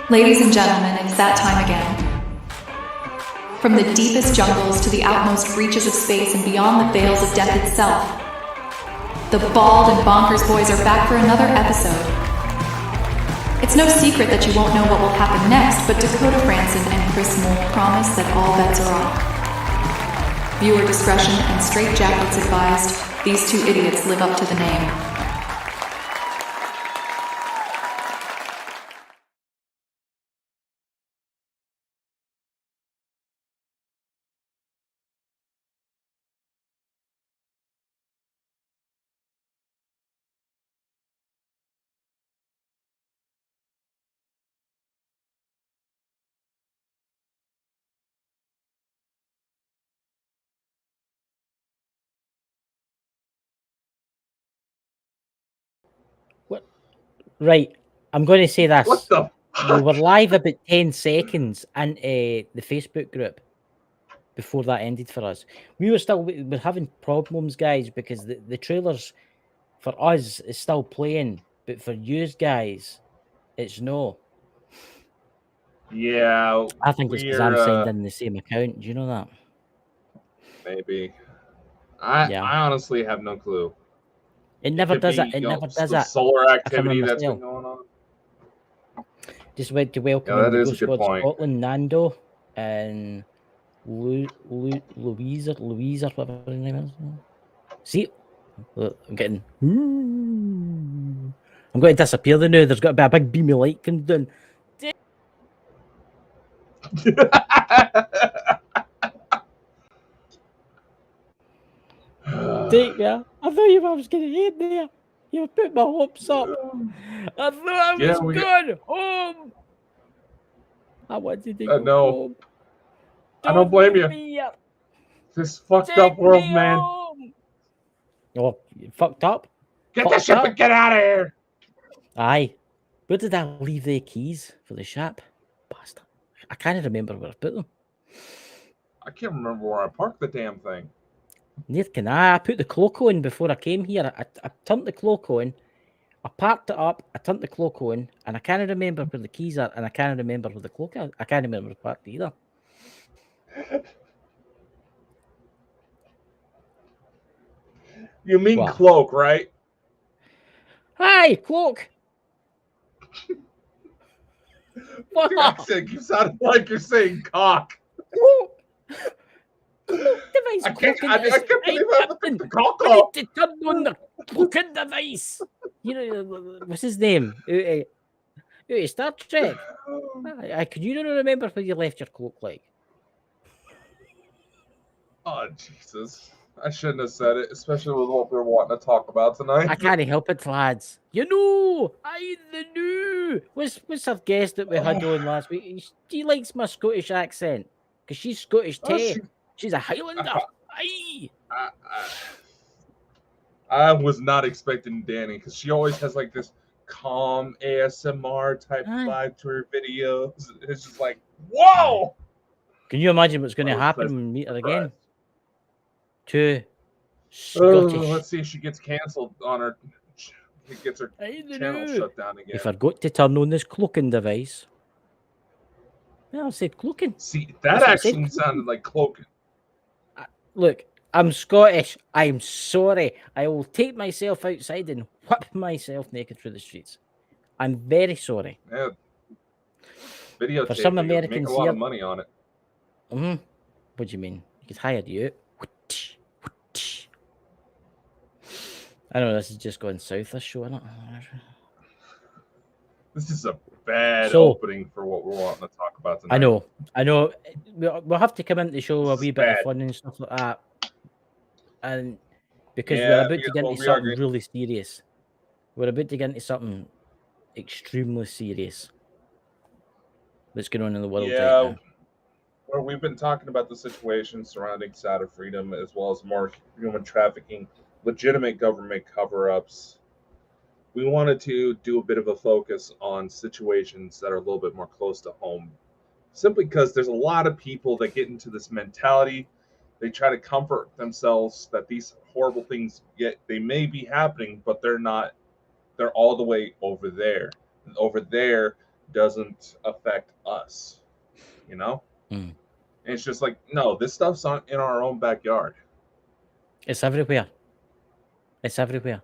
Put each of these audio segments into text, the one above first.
Ladies and gentlemen, it's that time again. From the deepest jungles to the outmost reaches of space and beyond the veils of death itself, the Bald and Bonkers boys are back for another episode. It's no secret that you won't know what will happen next, but Dakota Franson and Chris Mole promise that all bets are off. Viewer discretion and straitjackets advised. These two idiots live up to the name. Right, I'm going to say this. What the fuck? We were live about 10 seconds into the Facebook group before that ended for us. We're having problems, guys, because the trailers for us is still playing, but for you guys, it's no. Yeah, I think it's because I'm signed in the same account. Do you know that? Maybe. I honestly have no clue. It never does it. It never does it. Solar activity that's been going on. Just went to welcome that the is Ghost a good Squad point. Scotland, Nando, and Louise or whatever her name is. See, look, I'm getting. I'm going to disappear the now. There's got to be a big beam of light comes down. Take me. I thought you were going to end there. You put my hopes up. I thought I was going home. I wanted to go home. I don't blame you. This fucked up world, man. Home. Oh, you fucked up? Get the ship and get out of here. Aye. Where did I leave the keys for the ship? Bastard. I can't remember where I put them. I can't remember where I parked the damn thing. Neither can I. I put the cloak on before I came here. I turned the cloak on. I parked it up. I turned the cloak on. And I can't remember where the keys are. And I can't remember where the cloak is. I can't remember where I parked either. You mean cloak, right? Hi, cloak. What? Your accent, you sound like you're saying cock. Device. I can't believe I put the cock off. I need to turn on the cloaking device. You know, what's his name? Star Trek. Could you not remember where you left your cloak like? Oh, Jesus. I shouldn't have said it, especially with what we're wanting to talk about tonight. I can't help it, lads. You know, the new. What's our guest that we had on last week? She likes my Scottish accent because she's Scottish too. She's a Highlander. Aye. I was not expecting Danny because she always has like this calm ASMR type vibe to her videos. It's just like, whoa! Can you imagine what's going to happen when we meet her again? To Scottish. Let's see if she gets cancelled on her. It gets her channel shut down again. You forgot to turn on this cloaking device. Yeah, I said cloaking. See, that actually sounded like cloaking. Look, I'm Scottish. I'm sorry. I will take myself outside and whip myself naked through the streets. I'm very sorry. Yeah. Videotape. For some Americans, make a lot of money on it. What do you mean? You could hire you. I know this is just going south. This show, isn't it? This is a bad opening for what we're wanting to talk about tonight. I know. We'll have to come into the show a wee bit of fun and stuff like that, and because we're about to get into something really serious. We're about to get into something extremely serious that's going on in the world right now. Well, we've been talking about the situation surrounding Saturn Freedom as well as more human trafficking, legitimate government cover-ups. We wanted to do a bit of a focus on situations that are a little bit more close to home. Simply because there's a lot of people that get into this mentality. They try to comfort themselves that these horrible things, they may be happening, but they're not. They're all the way over there. And over there, doesn't affect us, you know? Mm. And it's just like, no, this stuff's in our own backyard. It's everywhere. It's everywhere.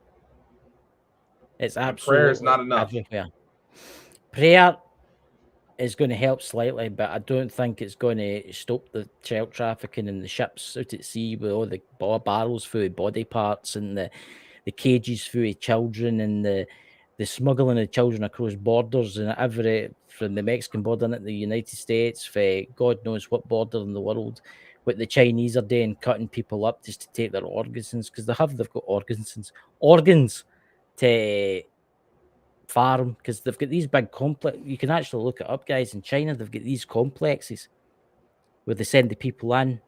It's And prayer is not absolutely enough. everywhere. Prayer is going to help slightly, but I don't think it's going to stop the child trafficking and the ships out at sea with all the barrels full of body parts and the cages full of children and the smuggling of children across borders and every from the Mexican border into the United States, for God knows what border in the world. What the Chinese are doing, cutting people up just to take their organs, because they've got organs to farm, because they've got these big complex. You can actually look it up, guys. In China, they've got these complexes where they send the people in,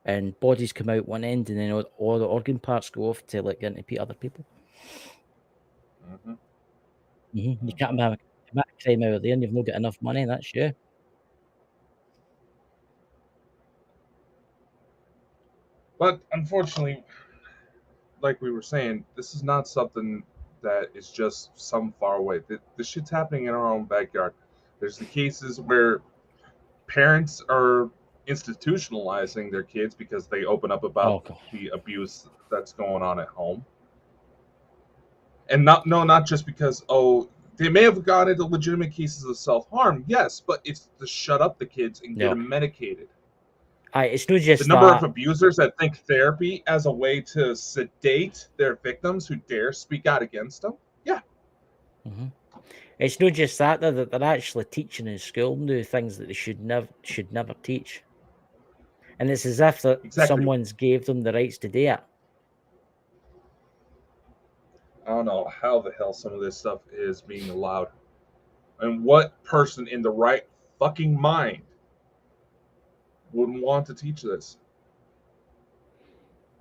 and bodies come out one end, and then all the organ parts go off to like into other people. Mm-hmm. You can't have a crime out there, and you've not got enough money. That's you. But unfortunately, like we were saying, this is not something that is just some far away. This shit's happening in our own backyard. There's the cases where parents are institutionalizing their kids because they open up about the abuse that's going on at home. And not just because, they may have gone into legitimate cases of self-harm, yes, but it's to shut up the kids and get them medicated. It's not just the number of abusers that think therapy as a way to sedate their victims who dare speak out against them. Yeah. Mm-hmm. It's not just that they're actually teaching in school new things that they should never teach. And it's as if someone's gave them the rights to do it. I don't know how the hell some of this stuff is being allowed. And what person in the right fucking mind wouldn't want to teach this?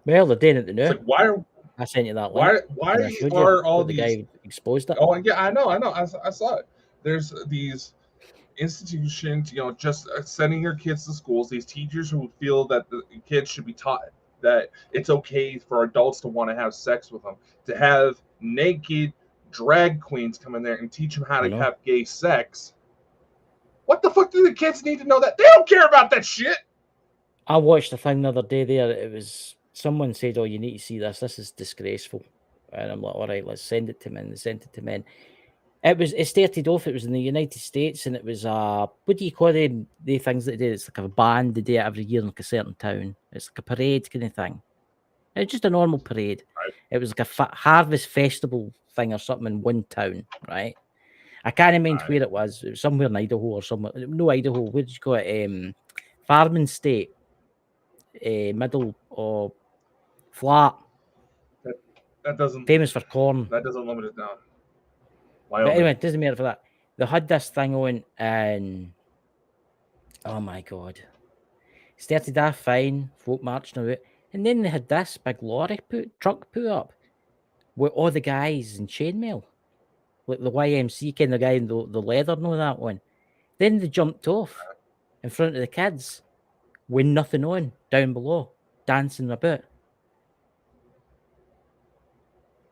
Well, they're doing it now. Like, why are I sent you that link. Why are all these guy exposed it? Oh yeah, I know. I saw it. There's these institutions, just sending your kids to schools. These teachers who feel that the kids should be taught that it's okay for adults to want to have sex with them, to have naked drag queens come in there and teach them how to have gay sex. What the fuck do the kids need to know that? They don't care about that shit. I watched a thing the other day there. It was someone said, "Oh, you need to see this. This is disgraceful." And I'm like, "All right, let's send it to men." They sent it to men. It started off. It was in the United States, and it was what do you call them? The things that they do. It's like a band. They do it every year in like a certain town. It's like a parade kind of thing. It's just a normal parade. Right. It was like a harvest festival thing or something in one town, right? I can't mind where it was. It was somewhere in Idaho or somewhere. No, Idaho. Where did you call it? Farming state. Middle or flat. That doesn't famous for corn. That doesn't limit it down. Wyoming. But anyway, it doesn't matter for that. They had this thing on, and oh my god, started off fine, folk marching about, and then they had this big truck put up with all the guys in chainmail, like the YMC kind of guy in the leather and all that one. Then they jumped off in front of the kids with nothing on down below, dancing about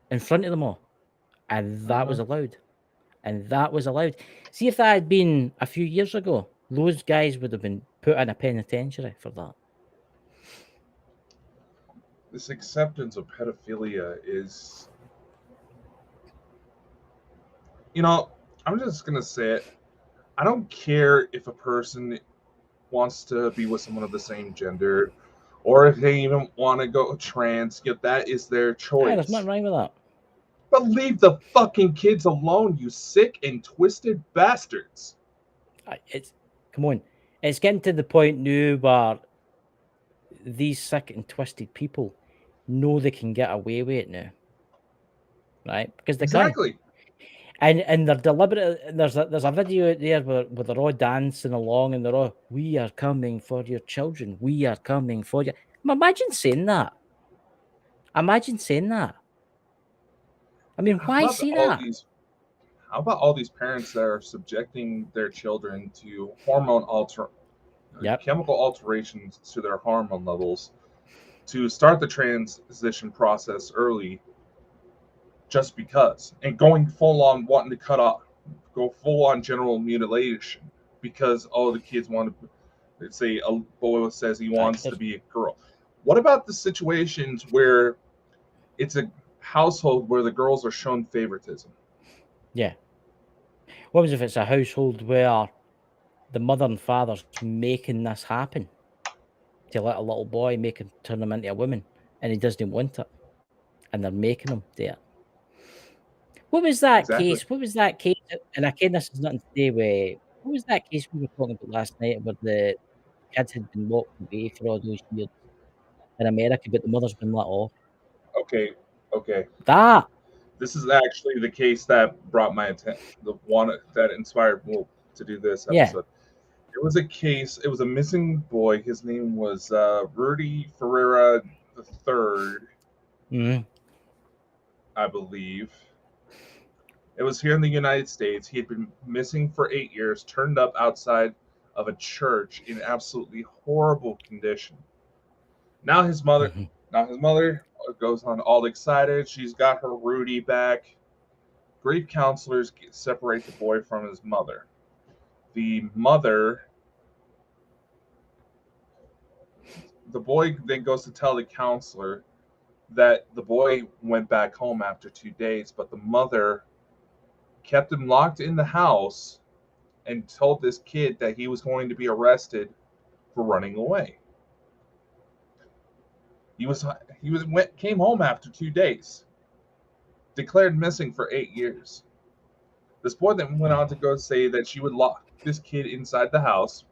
in front of them all, and that was allowed. And that was allowed. See, if that had been a few years ago, those guys would have been put in a penitentiary for that. This acceptance of pedophilia is, I'm just going to say it. I don't care if a person wants to be with someone of the same gender, or if they even want to go trans. That is their choice. Yeah, there's nothing wrong with that. But leave the fucking kids alone, you sick and twisted bastards. Come on. It's getting to the point now where these sick and twisted people know they can get away with it now. Right? Because they can. And they're deliberate. There's a video out there where they're all dancing along and they're all, "We are coming for your children. We are coming for you." Imagine saying that. I mean, why say that? How about all these parents that are subjecting their children to chemical alterations to their hormone levels to start the transition process early, just because, and going full on wanting to cut go full on general mutilation because the kids want to. Let's say a boy says he wants to be a girl. What about the situations where it's a household where the girls are shown favoritism? Yeah. What if it's a household where the mother and father's making this happen to let a little boy turn him into a woman, and he doesn't want it, and they're making him do it? What was that Exactly. case? What was that case? And again, this has nothing to do with. What was that case we were talking about last night where the kids had been locked away for all those years in America, but the mother's been let off? Okay. That. This is actually the case that brought my attention, the one that inspired me to do this episode. Yeah. It was a case, it was a missing boy. His name was Rudy Ferreira III, I believe. It was here in the United States. He had been missing for 8 years, turned up outside of a church in absolutely horrible condition. Now his mother goes on all excited. She's got her Rudy back. Grief counselors separate the boy from his mother. The boy then goes to tell the counselor that the boy went back home after 2 days, but the mother kept him locked in the house and told this kid that he was going to be arrested for running away. Came home after 2 days, declared missing for 8 years. This boy then went on to go say that she would lock this kid inside the house,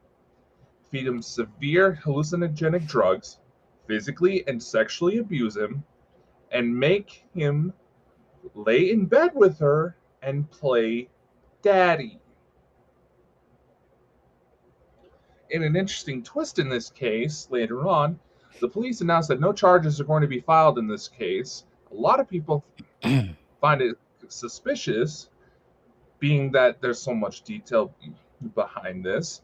feed him severe hallucinogenic drugs, physically and sexually abuse him, and make him lay in bed with her and play daddy. In an interesting twist in this case, later on, the police announced that no charges are going to be filed in this case. A lot of people find it suspicious, being that there's so much detail behind this,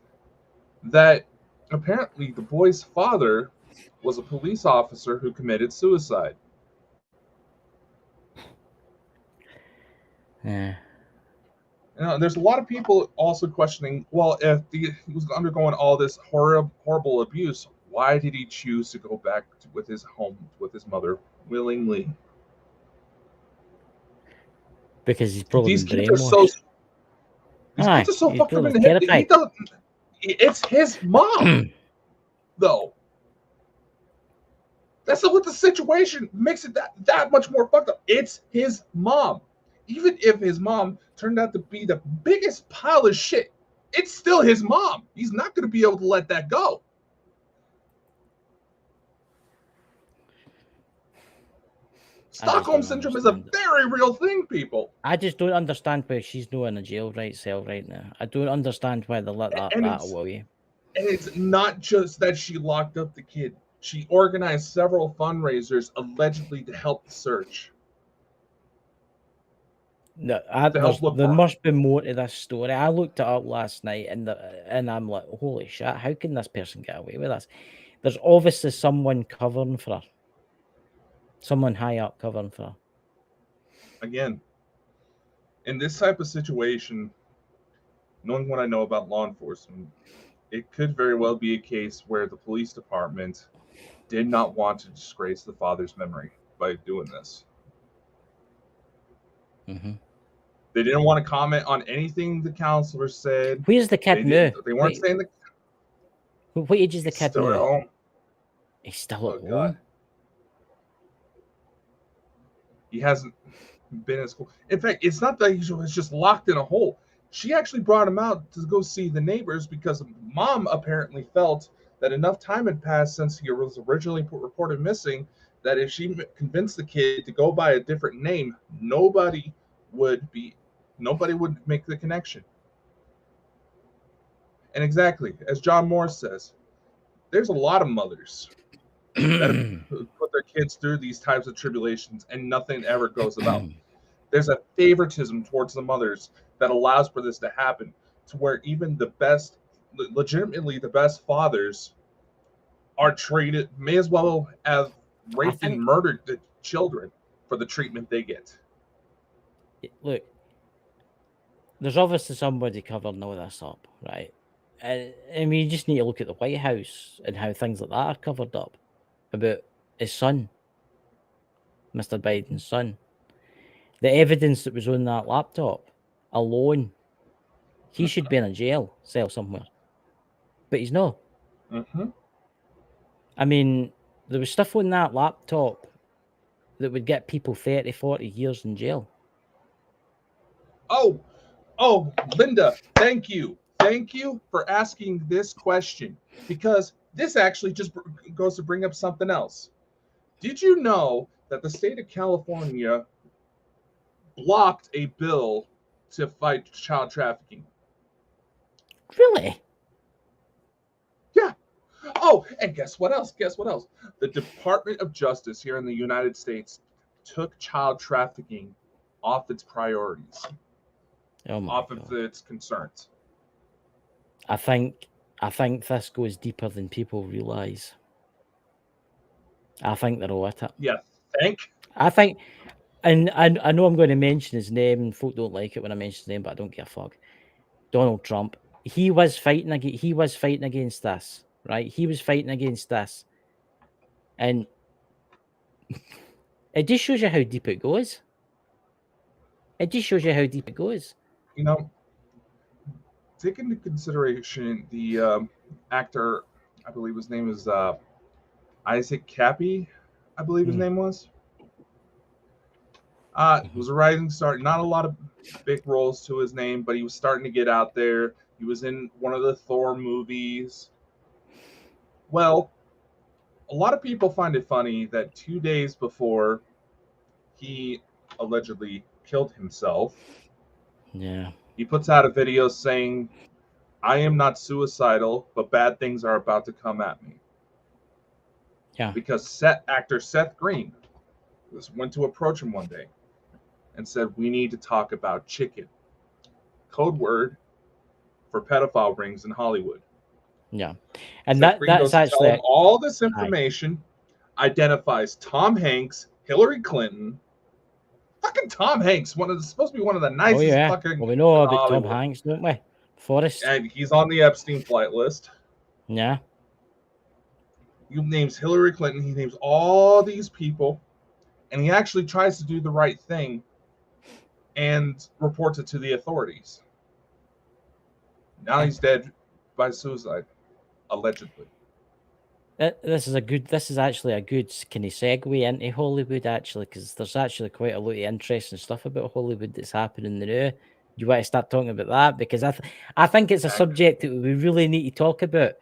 that apparently the boy's father was a police officer who committed suicide. Yeah. There's a lot of people also questioning, well, if he was undergoing all this horrible abuse, why did he choose to go back with his mother willingly? Because he's probably These been kids brainwashed. These kids are so fucked up in the head. It's his mom, though. That's what the situation makes it that much more fucked up. It's his mom. Even if his mom turned out to be the biggest pile of shit, it's still his mom. He's not going to be able to let that go. Stockholm Syndrome is a very real thing, people. I just don't understand why she's not in a jail cell right now. I don't understand why they let that away. And it's not just that she locked up the kid. She organized several fundraisers allegedly to help the search. No, there must be more to this story. I looked it up last night, and I'm like, holy shit! How can this person get away with this? There's obviously someone covering for her. Someone high up covering for her. Again, in this type of situation, knowing what I know about law enforcement, it could very well be a case where the police department did not want to disgrace the father's memory by doing this. Mm-hmm. They didn't want to comment on anything the counselor said. Where's the kid now? They weren't saying the. What age is the kid still now? At home. He's still at home. God. He hasn't been at school. In fact, it's not that he was just locked in a hole. She actually brought him out to go see the neighbors because mom apparently felt that enough time had passed since he was originally reported missing that if she convinced the kid to go by a different name, nobody would make the connection. And exactly, as John Morris says, there's a lot of mothers that have put their kids through these types of tribulations and nothing ever goes about. There's a favoritism towards the mothers that allows for this to happen, to where even legitimately the best fathers are treated, may as well have raped and murdered the children for the treatment they get. Look, there's obviously somebody covering all this up, right? I mean, you just need to look at the White House and how things like that are covered up about his son, Mr. Biden's son. The evidence that was on that laptop alone, he should be in a jail cell somewhere, but he's not. Mm-hmm. I mean, there was stuff on that laptop that would get people 30, 40 years in jail. Oh, Linda, thank you. Thank you for asking this question, because this actually just goes to bring up something else. Did you know that the state of California blocked a bill to fight child trafficking? Really? Yeah. Oh, and guess what else? Guess what else? The Department of Justice here in the United States took child trafficking off its priorities, off of its concerns. I think this goes deeper than people realize. I think they're all at it. Yeah, think. I think, and I know I'm going to mention his name, and folk don't like it when I mention his name, but I don't give a fuck. Donald Trump. He was fighting against this, right? He was fighting against this, and it just shows you how deep it goes. It just shows you how deep it goes. You know, take into consideration the actor, I believe his name is Isaac Cappy, I believe his name was. Was a rising star. Not a lot of big roles to his name, but he was starting to get out there. He was in one of the Thor movies. Well, a lot of people find it funny that 2 days before he allegedly killed himself, he puts out a video saying, "I am not suicidal, but bad things are about to come at me." Yeah. Because actor Seth Green went to approach him one day and said, "We need to talk about chicken." Code word for pedophile rings in Hollywood. Yeah. And Seth Green that's goes to actually tell him all this information, identifies Tom Hanks, Hillary Clinton. Fucking Tom Hanks, supposed to be one of the nicest fucking. Well, we know about Hollywood. Tom Hanks, don't we? Forrest. And he's on the Epstein flight list. Yeah. He names Hillary Clinton. He names all these people, and he actually tries to do the right thing and reports it to the authorities. Now he's dead by suicide, allegedly. This is actually a good kind of segue into Hollywood, actually, because there's actually quite a lot of interesting stuff about Hollywood that's happening now. You want to start talking about that? Because I think it's a subject that we really need to talk about,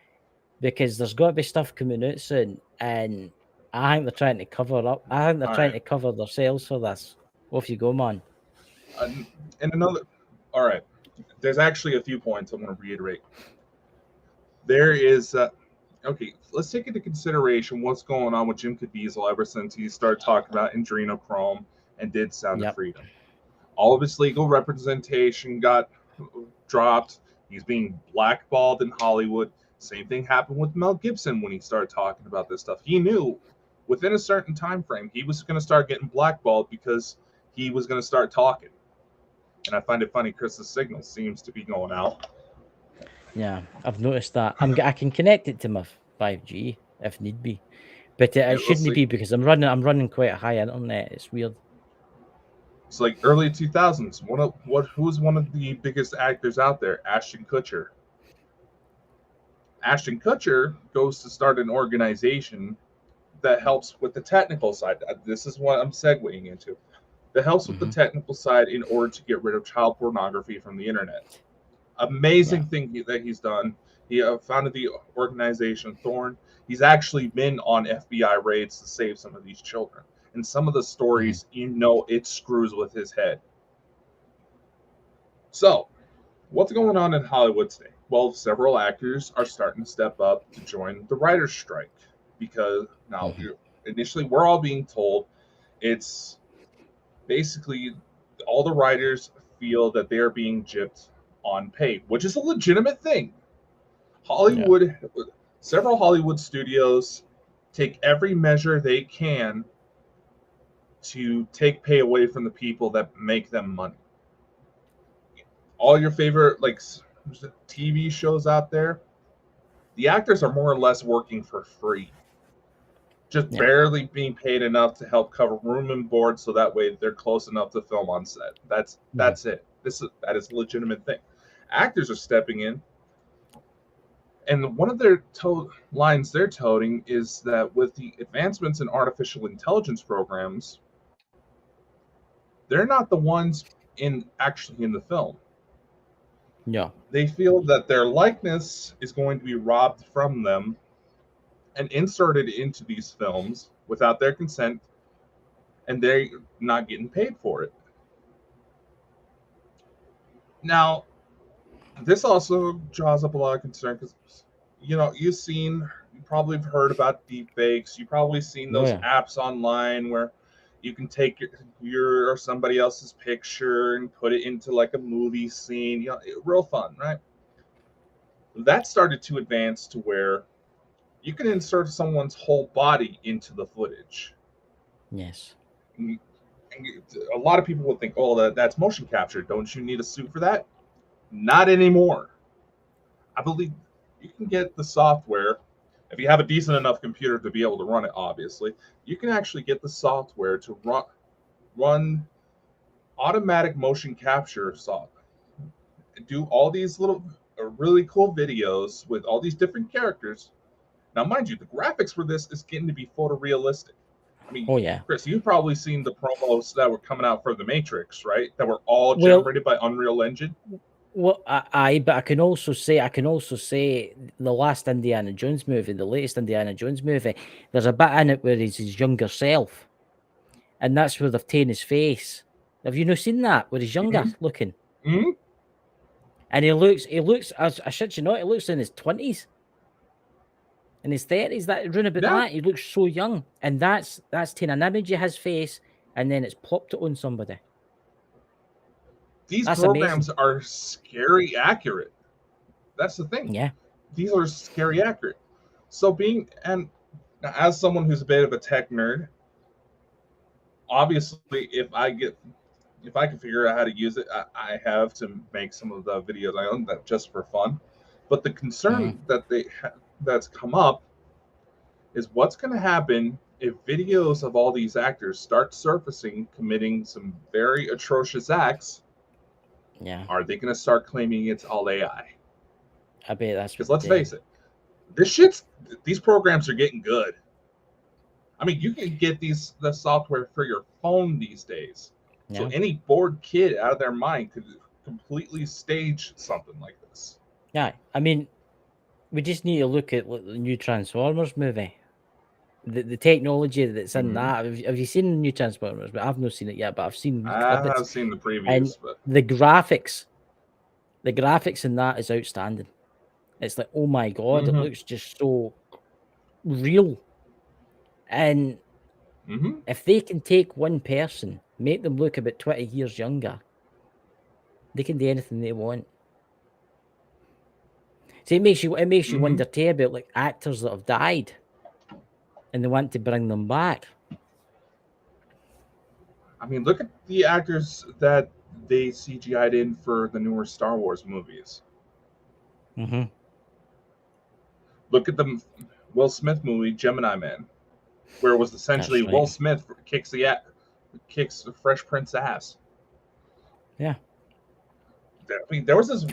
because there's got to be stuff coming out soon, and I think they're trying to cover up. I think they're trying to cover themselves for this. Off you go, man. And another, all right. There's actually a few points I want to reiterate. There is, okay, let's take into consideration what's going on with Jim Caviezel ever since he started talking about adrenochrome and did Sound of Freedom. All of his legal representation got dropped. He's being blackballed in Hollywood. Same thing happened with Mel Gibson when he started talking about this stuff. He knew within a certain time frame he was going to start getting blackballed because he was going to start talking. And I find it funny, Chris's signal seems to be going out. Yeah, I've noticed that. I can connect it to my 5G if need be, but it shouldn't be because I'm running quite a high internet. It's weird. It's like early 2000s. Who's one of the biggest actors out there? Ashton Kutcher. Ashton Kutcher goes to start an organization that helps with the technical side. This is what I'm segueing into. That helps with the technical side in order to get rid of child pornography from the internet. Amazing thing that he's done. He founded the organization Thorn. He's actually been on FBI raids to save some of these children. And some of the stories, it screws with his head. So, what's going on in Hollywood today? Well, several actors are starting to step up to join the writer's strike because now, initially, we're all being told it's basically all the writers feel that they're being gypped on pay, which is a legitimate thing. Several Hollywood studios take every measure they can to take pay away from the people that make them money. all your favorite like TV shows out there, the actors are more or less working for free, just barely being paid enough to help cover room and board, so that way they're close enough to film on set. That's it. That is a legitimate thing. Actors are stepping in, and one of their lines they're toting is that with the advancements in artificial intelligence programs, they're not the ones actually in the film. Yeah. They feel that their likeness is going to be robbed from them and inserted into these films without their consent, and they're not getting paid for it. Now, this also draws up a lot of concern because, you probably have heard about deep fakes. You've probably seen those apps online where you can take your or somebody else's picture and put it into like a movie scene. Real fun, right? That started to advance to where you can insert someone's whole body into the footage. Yes. And a lot of people would think, oh, that's motion capture. Don't you need a suit for that? Not anymore. I believe you can get the software. If you have a decent enough computer to be able to run it, obviously, you can actually get the software to run automatic motion capture software. Do all these little really cool videos with all these different characters. Now, mind you, the graphics for this is getting to be photorealistic. I mean, Chris, you've probably seen the promos that were coming out for The Matrix, right? That were all generated by Unreal Engine. Well, but I can also say the last Indiana Jones movie, the latest Indiana Jones movie, there's a bit in it where he's his younger self, and that's where they've taken his face. Have you not seen that where he's younger looking? Mm-hmm. And he looks. I shit you not, he looks in his 20s, in his 30s. That round about that, he looks so young, and that's taking an image of his face, and then it's plopped it on somebody. These programs are scary accurate. That's the thing. Yeah. These are scary accurate. So as someone who's a bit of a tech nerd, obviously if I can figure out how to use it, I have to make some of the videos I own that just for fun. But the concern that's come up is what's going to happen if videos of all these actors start surfacing committing some very atrocious acts. Yeah. Are they going to start claiming it's all AI? I bet that's because let's face it, these programs are getting good. I mean, you can get the software for your phone these days. Yeah. So any bored kid out of their mind could completely stage something like this. Yeah, I mean, we just need to look at the new Transformers movie. The technology that's in that. Have you seen the new Transformers? But I've not seen it yet. But I've seen. I have seen the previews. But the graphics in that is outstanding. It's like, oh my god, it looks just so real. And if they can take one person, make them look about 20 years younger, they can do anything they want. So it makes you wonder too about like actors that have died, and they want to bring them back. I mean, look at the actors that they CGI'd in for the newer Star Wars movies. Look at the Will Smith movie, Gemini Man, where it was essentially Will Smith kicks the Fresh Prince ass. Yeah. I mean, there was this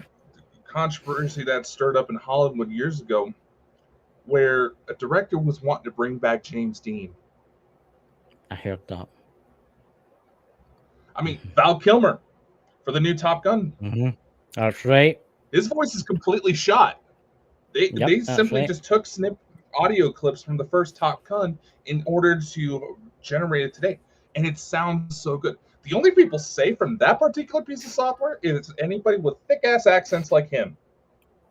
controversy that stirred up in Hollywood years ago where a director was wanting to bring back James Dean. I heard that. I mean, Val Kilmer for the new Top Gun. That's right. His voice is completely shot. They simply just took audio clips from the first Top Gun in order to generate it today. And it sounds so good. The only people safe from that particular piece of software is anybody with thick-ass accents like him.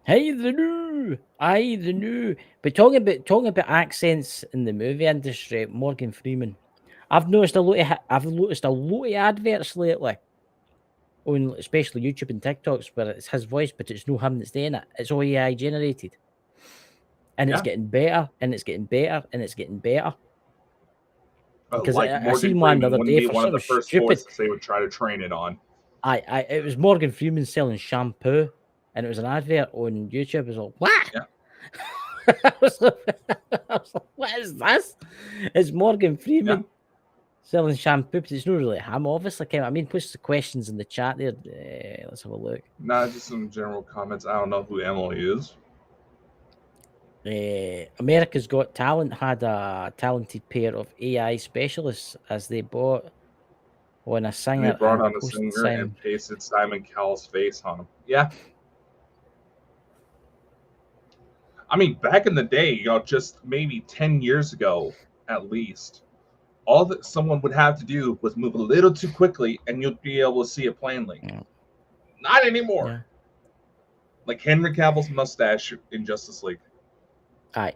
Hey, the new. But talking about accents in the movie industry, Morgan Freeman. I've noticed a lot of adverts lately on especially YouTube and TikToks where it's his voice, but it's no him that's doing it. It's all AI generated. And it's getting better, and it's getting better, and it's getting better. Because I seen one the other day for one of the first voices they would try to train it on. It was Morgan Freeman selling shampoo, and it was an advert on YouTube. It was like, what? Yeah. I was like, what is this? It's Morgan Freeman selling shampoo, but it's not really him, obviously. I mean, push the questions in the chat there. Let's have a look. Not just some general comments. I don't know who Emily is. America's Got Talent had a talented pair of AI specialists as they brought on a singer. And they brought on a posted singer Simon. and pasted Simon Cowell's face on him. Yeah. I mean, back in the day, just maybe 10 years ago, at least, all that someone would have to do was move a little too quickly and you'd be able to see it plainly. Yeah. Not anymore. Yeah. Like Henry Cavill's mustache in Justice League. Aye.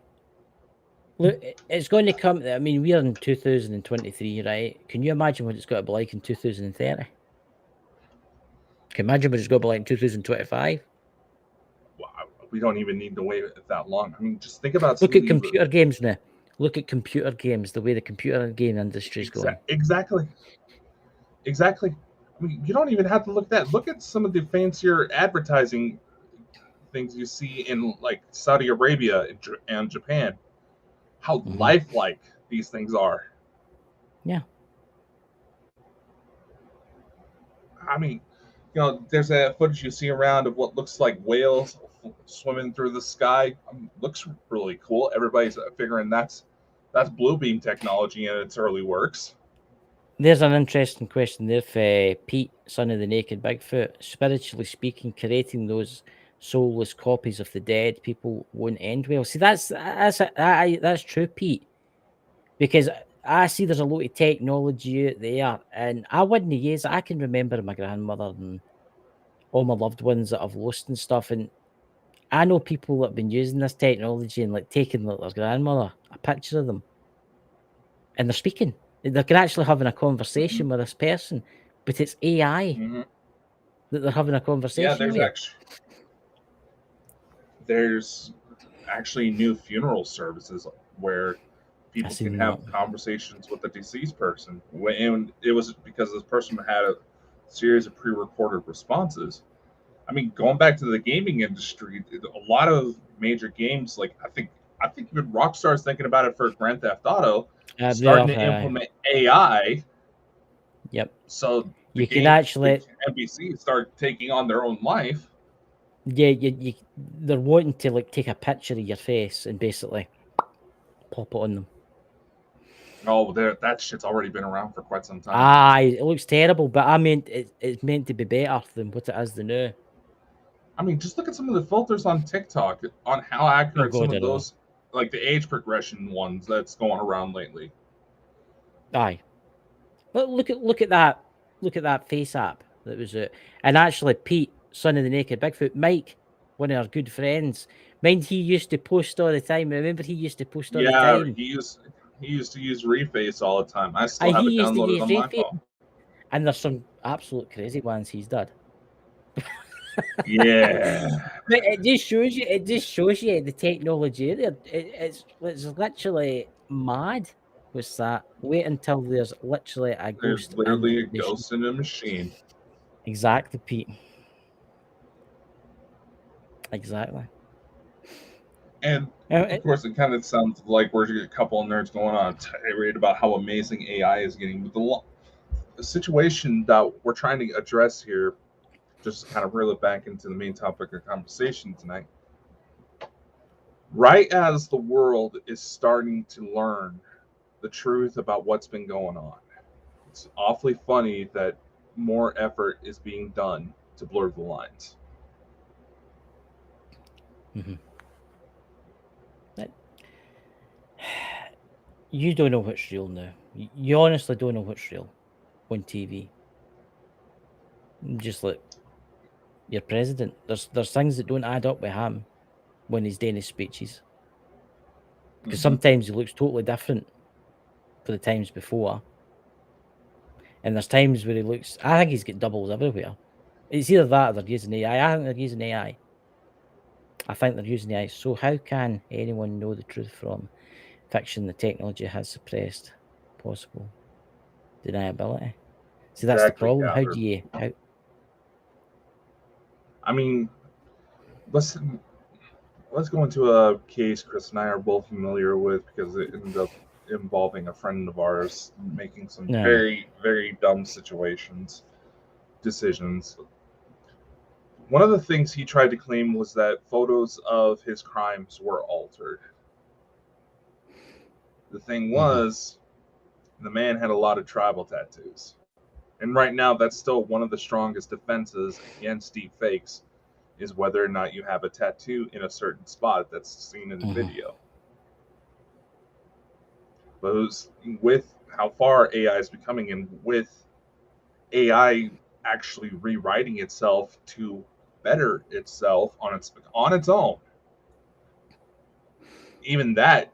Look, it's going to come. I mean, we're in 2023, right? Can you imagine what it's got to be like in 2030? Can you imagine what it's got to be like in 2025? Wow, we don't even need to wait that long. I mean, just think about. Look at computer games now. Look at computer games. The way the computer game industry is going. Exactly. I mean, you don't even have to look at that. Look at some of the fancier advertising things you see in like Saudi Arabia and Japan. How lifelike these things are. Yeah. I mean, there's that footage you see around of what looks like whales swimming through the sky. Looks really cool. Everybody's figuring that's blue beam technology in its early works. There's an interesting question there for Pete, son of the naked Bigfoot. Spiritually speaking, creating those soulless copies of the dead people won't end well. See, that's true, Pete. Because I see there's a lot of technology out there, and I wouldn't use. I can remember my grandmother and all my loved ones that I've lost and stuff, and I know people that have been using this technology and like taking like, their grandmother a picture of them, and they're speaking. They're actually having a conversation with this person, but it's AI that they're having a conversation with. There's actually new funeral services where people can have conversations with the deceased person. And it was because this person had a series of pre-recorded responses. I mean, going back to the gaming industry, a lot of major games, like I think even Rockstar's thinking about it for Grand Theft Auto, starting to implement AI. Yep. So you can actually NPCs start taking on their own life. Yeah, they're wanting to like take a picture of your face and basically pop it on them. Oh, that shit's already been around for quite some time. It looks terrible, but I mean, it's meant to be better than what it is the new. I mean, just look at some of the filters on TikTok on how accurate some of those, like the age progression ones that's going around lately. Aye, but look at that face app that was it, and actually Pete, son of the naked Bigfoot, Mike, one of our good friends. Mind he used to post all the time. Remember, he used to post all the time. Yeah, he used to use Reface all the time. I still have it downloaded on my phone. And there's some absolute crazy ones he's done. Yeah. But it just shows you the technology there. It's literally mad. What's that? Wait until there's literally a ghost. There's literally a ghost in a machine. Exactly, Pete. Exactly. And of course, it kind of sounds like we're a couple of nerds going on a tirade about how amazing AI is getting. But the situation that we're trying to address here, just to kind of reel it back into the main topic of conversation tonight. Right as the world is starting to learn the truth about what's been going on, it's awfully funny that more effort is being done to blur the lines. You don't know what's real now. You honestly don't know what's real on TV. Just like your president, there's things that don't add up with him when he's doing his speeches. Because sometimes he looks totally different for the times before. And there's times where he looks, I think he's got doubles everywhere. It's either that or they're using AI. I think they're using AI. So how can anyone know the truth from fiction? The technology has suppressed possible deniability. See, that's the problem. How do you I mean, let's go into a case Chris and I are both familiar with because it ended up involving a friend of ours making some very, very dumb decisions. One of the things he tried to claim was that photos of his crimes were altered. The thing was, the man had a lot of tribal tattoos. And right now, that's still one of the strongest defenses against deep fakes, is whether or not you have a tattoo in a certain spot that's seen in the video. But with how far AI is becoming, and with AI actually rewriting itself to better itself on its own, even that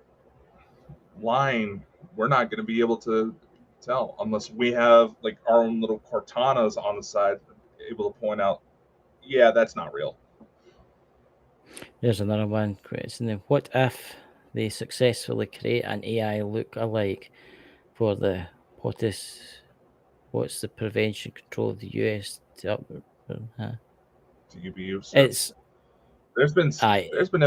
line we're not going to be able to tell unless we have like our own little Cortanas on the side able to point out, yeah, that's not real. There's another one question. What if they successfully create an AI look-alike for the what's the prevention control of the US to usurp? There's been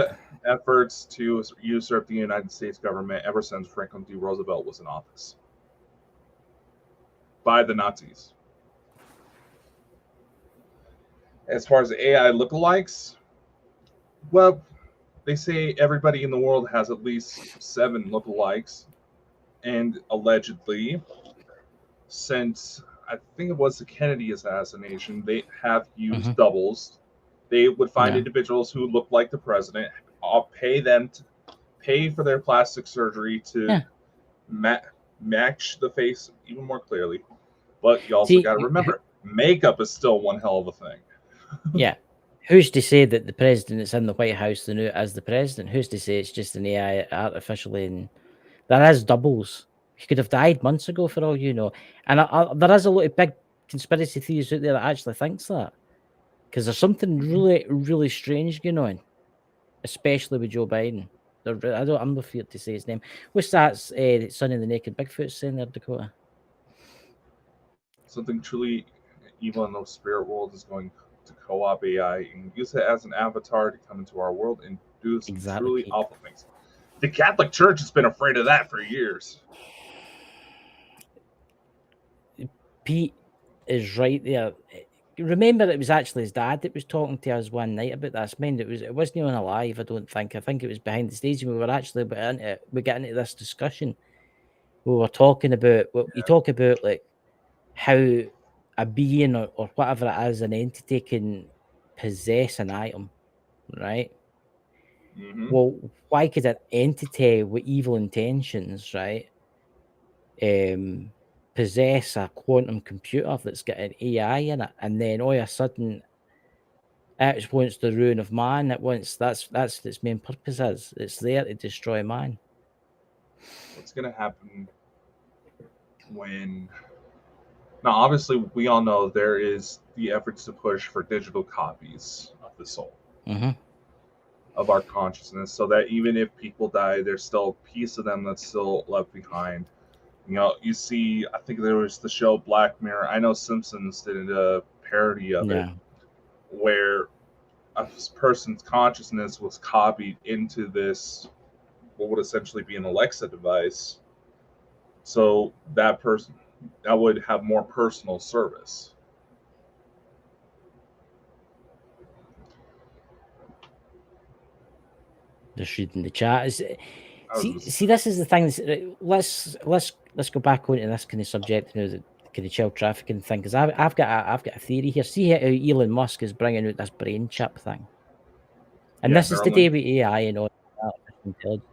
efforts to usurp the United States government ever since Franklin D. Roosevelt was in office by the Nazis. As far as AI lookalikes, well, they say everybody in the world has at least 7 lookalikes, and allegedly, since I think it was the Kennedy assassination, they have used doubles. They would find individuals who look like the president, pay for their plastic surgery to match the face even more clearly. But you also got to remember, makeup is still one hell of a thing. Yeah. Who's to say that the president that's in the White House the new as the president? Who's to say it's just an AI artificially? And there is doubles. He could have died months ago for all you know. And there is a lot of big conspiracy theories out there that actually thinks that. Because there's something really, really strange going on, especially with Joe Biden. I'm not feared to say his name. What's that son of the naked Bigfoot saying there, Dakota? Something truly evil in the spirit world is going to co-op AI and use it as an avatar to come into our world and do some truly awful things. The Catholic Church has been afraid of that for years. Pete is right there. Remember, it was actually his dad that was talking to us one night about this. Mind it wasn't on a live. I don't think. I think it was behind the stage, and we were actually we got into this discussion. We were talking about you talk about like how a being or whatever it is, an entity can possess an item, right? Well, why could an entity with evil intentions, right, possess a quantum computer that's got an AI in it, and then all of a sudden it wants the ruin of man? That's its main purpose is. It's there to destroy man. What's going to happen when... Now, obviously, we all know there is the efforts to push for digital copies of the soul, of our consciousness, so that even if people die, there's still a piece of them that's still left behind. You know, you see, I think there was the show Black Mirror. I know Simpsons did a parody of it, where a person's consciousness was copied into this, what would essentially be an Alexa device. So that person that would have more personal service. Just reading the chat. See, this is the thing. Let's go back onto this kind of subject, the kind of child trafficking thing, because I've got a theory here. See how Elon Musk is bringing out this brain chip thing, and this is today with AI and all artificial intelligence.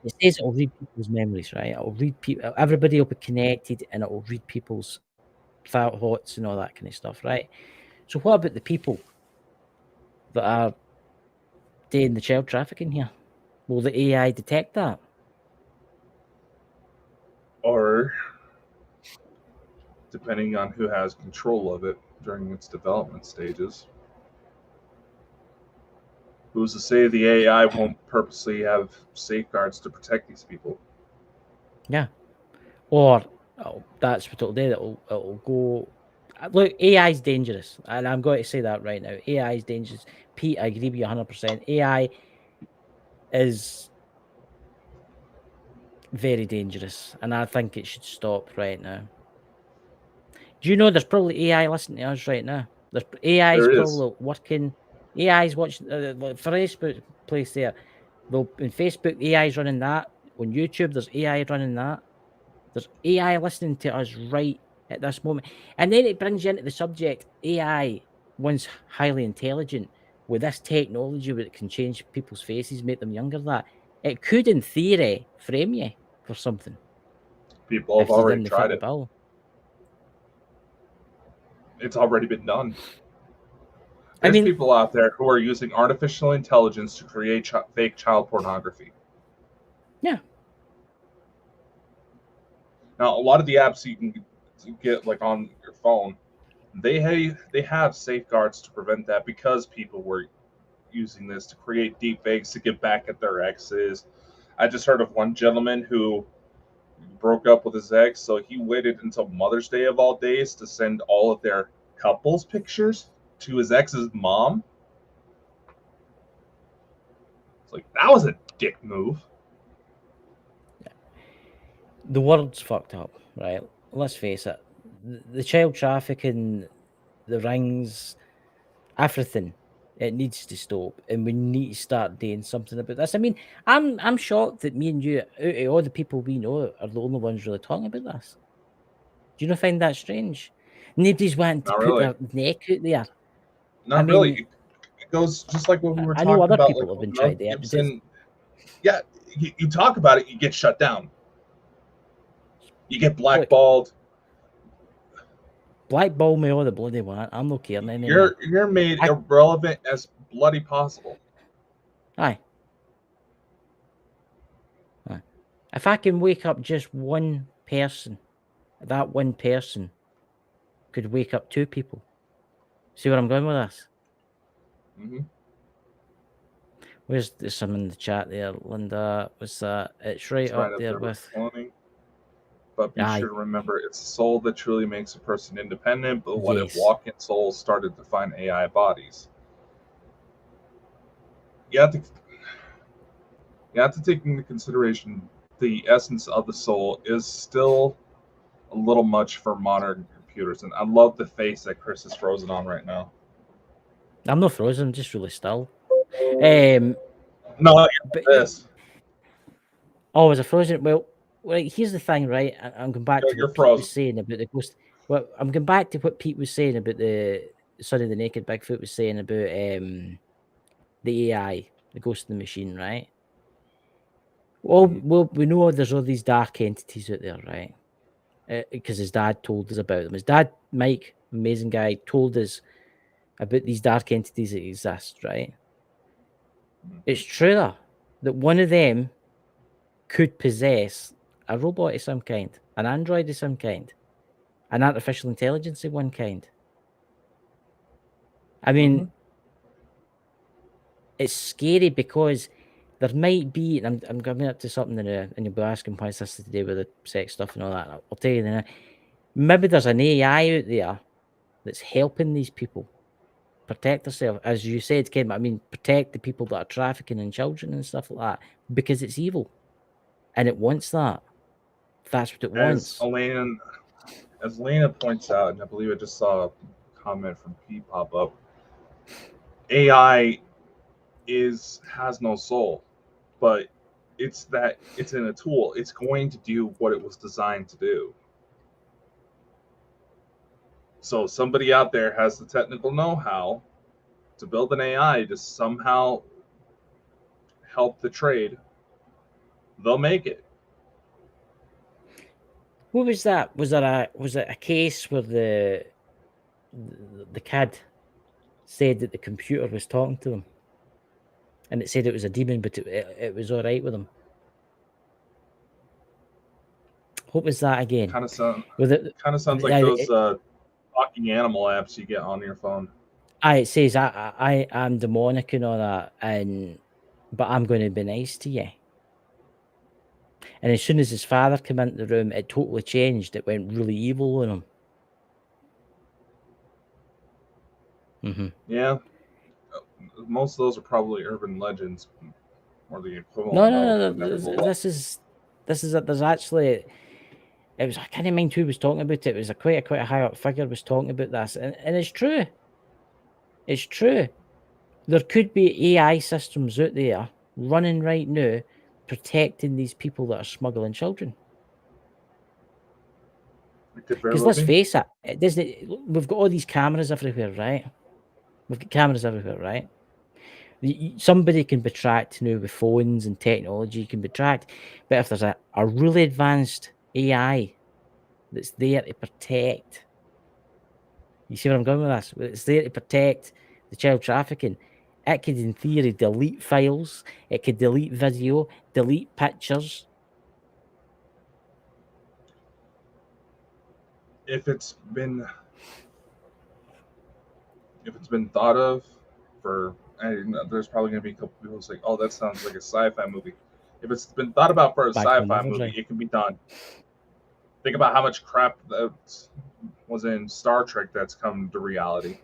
It says it'll read people's memories, right? It'll read people. Everybody will be connected, and it will read people's thoughts and all that kind of stuff, right? So what about the people that are doing the child trafficking here? Will the AI detect that? Or, depending on who has control of it during its development stages, who's to say the AI won't purposely have safeguards to protect these people? Yeah. Or that's what it'll do. It'll go Look, AI is dangerous, and I'm going to say that right now. AI is dangerous. Pete, I agree with you 100%. AI is very dangerous, and I think it should stop right now. Do you know there's probably AI listening to us right now? There's AI is probably working. AI is watching like Facebook place there. Though in Facebook, AI is running that. On YouTube, there's AI running that. There's AI listening to us right at this moment. And then it brings you into the subject AI, once highly intelligent, with this technology where it can change people's faces, make them younger, that it could, in theory, frame you for something. People have already tried it. Bill. It's already been done. There's people out there who are using artificial intelligence to create fake child pornography. Yeah. Now, a lot of the apps you can get like on your phone, they have safeguards to prevent that because people were using this to create deep fakes to get back at their exes. I just heard of one gentleman who broke up with his ex, so he waited until Mother's Day of all days to send all of their couples pictures to his ex's mom. It's like, that was a dick move. The world's fucked up, right? Let's face it. The child trafficking, the rings, everything, it needs to stop, and we need to start doing something about this. I mean, I'm shocked that me and you, out of all the people we know, are the only ones really talking about this. Do you not find that strange? Nobody's wanting to put their neck out there. Not really. It goes just like what we were talking about. I know other people have been trying to Gibson. Yeah, you talk about it, you get shut down. You get blackballed. Blackball me all the bloody want. I'm not caring anymore. You're made irrelevant as bloody possible. Aye. If I can wake up just one person, that one person could wake up two people. See where I'm going with this? Mm-hmm. Where's some in the chat there, Linda? What's that? It's right up there with. But be sure to remember, it's the soul that truly makes a person independent. But what if walk-in souls started to find AI bodies? You have to take into consideration the essence of the soul is still a little much for modern computers. And I love the face that Chris is frozen on right now. I'm not frozen, I'm just really still. No, this. Oh, is it frozen? Well, here's the thing, right? I'm going back to what Pete was saying about the ghost. Well, I'm going back to what Pete was saying about the Sonny the Naked Bigfoot was saying about the AI, the ghost in the machine, right? Well, we know there's all these dark entities out there, right? Because his dad told us about them. His dad, Mike, amazing guy, told us about these dark entities that exist, right? It's true that one of them could possess a robot of some kind, an android of some kind, an artificial intelligence of one kind. I mean, it's scary because there might be, and I'm coming up to something and you'll be asking why this is to do with the sex stuff and all that. I'll tell you now. Maybe there's an AI out there that's helping these people protect themselves, as you said, Ken. I mean, protect the people that are trafficking in children and stuff like that, because it's evil, and it wants that. That's what it wants. As Elena points out, and I believe I just saw a comment from Pete pop up. AI has no soul, but it's in a tool. It's going to do what it was designed to do. So somebody out there has the technical know-how to build an AI to somehow help the trade. They'll make it. What was that? Was it a case where the kid said that the computer was talking to them, and it said it was a demon, but it was all right with him? What was that again? Kind of sounds like those talking animal apps you get on your phone. It says I'm demonic and all that, but I'm going to be nice to you. And as soon as his father came into the room, it totally changed. It went really evil on him. Mm-hmm. Yeah, most of those are probably urban legends, or the equivalent of. No. But nevertheless, This is it. There's actually. It was, I can't mind who was talking about it. It was quite a high up figure was talking about this, and it's true. It's true. There could be AI systems out there running right now, protecting these people that are smuggling children. it could very Because well let's be. face it, we've got all these cameras everywhere, right? We've got cameras everywhere, right? Somebody can be tracked now with phones and technology can be tracked, but if there's a really advanced AI that's there to protect, you see where I'm going with this? It's there to protect the child trafficking. It could, in theory, delete files. It could delete video, delete pictures. If it's been thought of for, there's probably going to be a couple people who say, "Oh, that sounds like a sci-fi movie." If it's been thought about for a Back to the sci-fi numbers, movie, right? it can be done. Think about how much crap that was in Star Trek that's come to reality.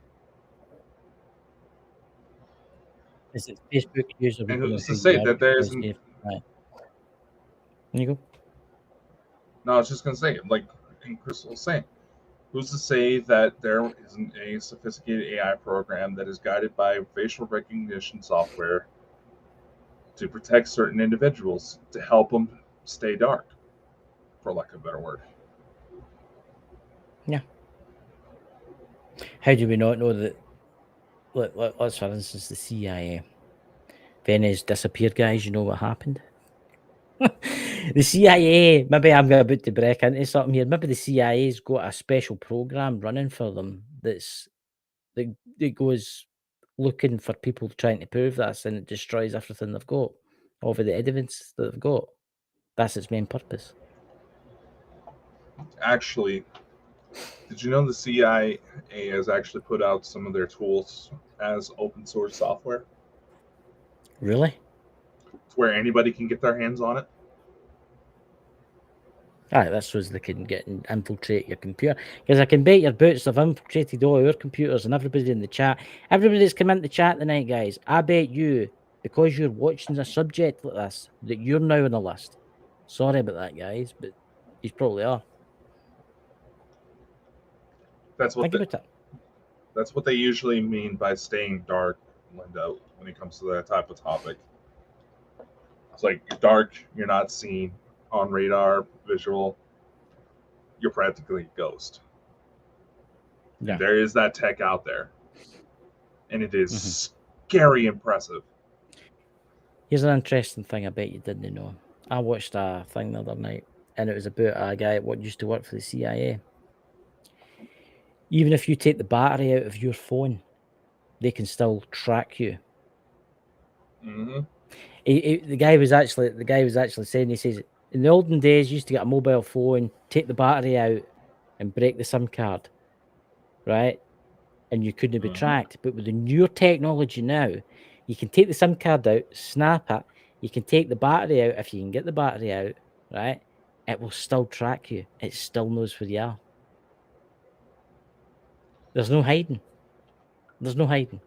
Is it Facebook user we And don't know who's to who you say are that there because isn't? right. There you go. No, I was just going to say, like Crystal was saying, who's to say that there isn't a sophisticated AI program that is guided by facial recognition software to protect certain individuals to help them stay dark, for lack of a better word. Yeah. How do we not know that? Let's for instance, the CIA. Venice disappeared, guys. You know what happened? The CIA, maybe I'm about to break into something here. Maybe the CIA's got a special program running for them that goes looking for people trying to prove this, and it destroys everything they've got, all of the evidence that they've got. That's its main purpose. Actually, did you know the CIA has actually put out some of their tools as open source software Really? to where anybody can get their hands on it? Aye, that's so they can get and infiltrate your computer. Because I can bet your boots they've infiltrated all our computers and everybody in the chat. Everybody that's come into the chat tonight, guys, I bet you, because you're watching a subject like this, that you're now on the list. Sorry about that, guys, but you probably are. That's what Think about it. that's what they usually mean by staying dark, Linda, when it comes to that type of topic. It's like you're dark, you're not seen on radar, visual, you're practically a ghost. Yeah. And there is that tech out there. And it is Mm-hmm. scary impressive. Here's an interesting thing I bet you didn't know. I watched a thing the other night, and it was about a guy what used to work for the CIA. Even if you take the battery out of your phone, they can still track you. Mm-hmm. The guy was actually saying, he says, in the olden days, you used to get a mobile phone, take the battery out, and break the SIM card, right? And you couldn't be tracked. But with the newer technology now, you can take the SIM card out, snap it, you can take the battery out if you can get the battery out, right? It will still track you. It still knows where you are. There's no hiding. There's no hiding.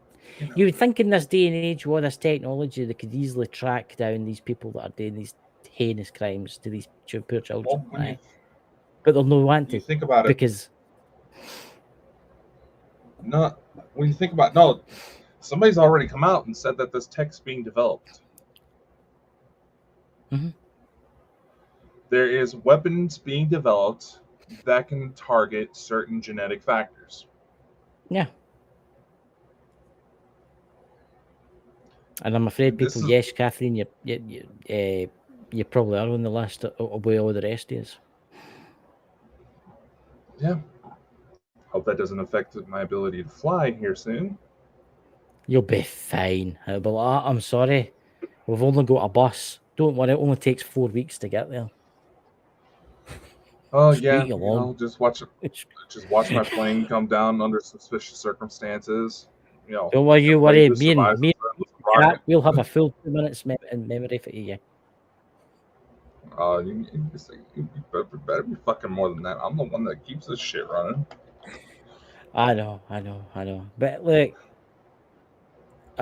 You would think in this day and age, with all this technology, they could easily track down these people that are doing these heinous crimes to these poor children, Well, right? But they'll not want you to think about it, because no, when you think about no, somebody's already come out and said that this tech's being developed. mm-hmm. There is weapons being developed that can target certain genetic factors. Yeah. And I'm afraid This people, is yes, Kathleen, you probably are on the list of where all the rest is. yeah. Hope that doesn't affect my ability to fly here soon. You'll be fine. But I'm sorry, we've only got a bus. Don't worry, it only takes 4 weeks to get there. Oh Straight yeah, along. just watch my plane come down under suspicious circumstances. Don't worry, you everybody worry. who survives Me the and chat, rocket. we'll have a full 2 minutes in memory for you. You better be fucking more than that. I'm the one that keeps this shit running. I know. But look,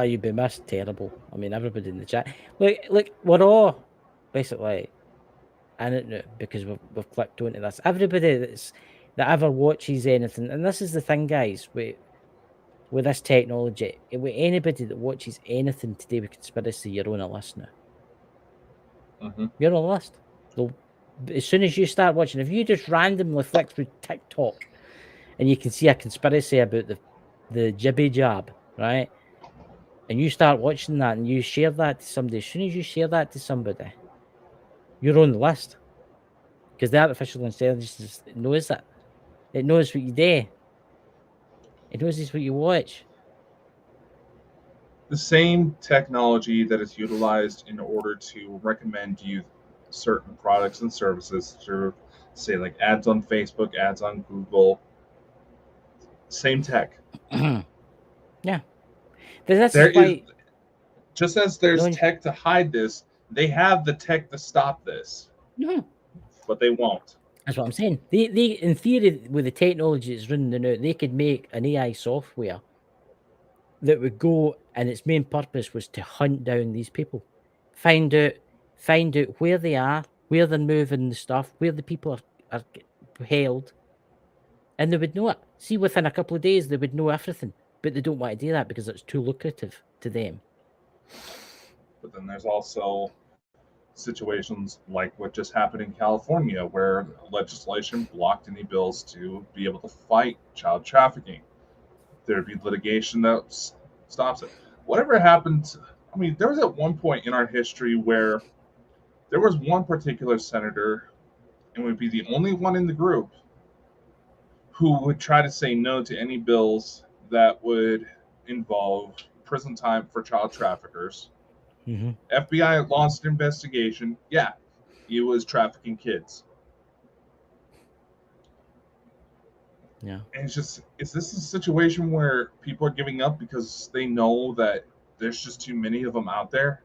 you've been missed terrible. I mean, everybody in the chat. Look, we're all basically in it now because we've clicked onto this. Everybody that ever watches anything, and this is the thing, guys, with this technology, with anybody that watches anything to do with conspiracy, you're on a list now. Mm-hmm. You're on a list. As soon as you start watching, if you just randomly flick through TikTok and you can see a conspiracy about the jibby jab, right? And you start watching that and you share that to somebody, as soon as you share that to somebody, you're on the list. Because the artificial intelligence knows that. It knows what you do. It knows what you watch. The same technology that is utilized in order to recommend you certain products and services through, say, like ads on Facebook, ads on Google. Same tech. Yeah. This There is why. Just as there's tech to hide this, they have the tech to stop this. No. But they won't. That's what I'm saying. They in theory, with the technology that's running now, they could make an AI software that would go, and its main purpose was to hunt down these people, find out where they are, where they're moving the stuff, where the people are held, and they would know it. See, within a couple of days, they would know everything, but they don't want to do that because it's too lucrative to them. But then there's also situations like what just happened in California, where legislation blocked any bills to be able to fight child trafficking. There'd be litigation that stops it. Whatever happened, I mean, there was at one point in our history where there was one particular senator, and would be the only one in the group, who would try to say no to any bills that would involve prison time for child traffickers. Mm-hmm. FBI launched an investigation. Yeah, he was trafficking kids. Yeah. And it's just, is this a situation where people are giving up because they know that there's just too many of them out there?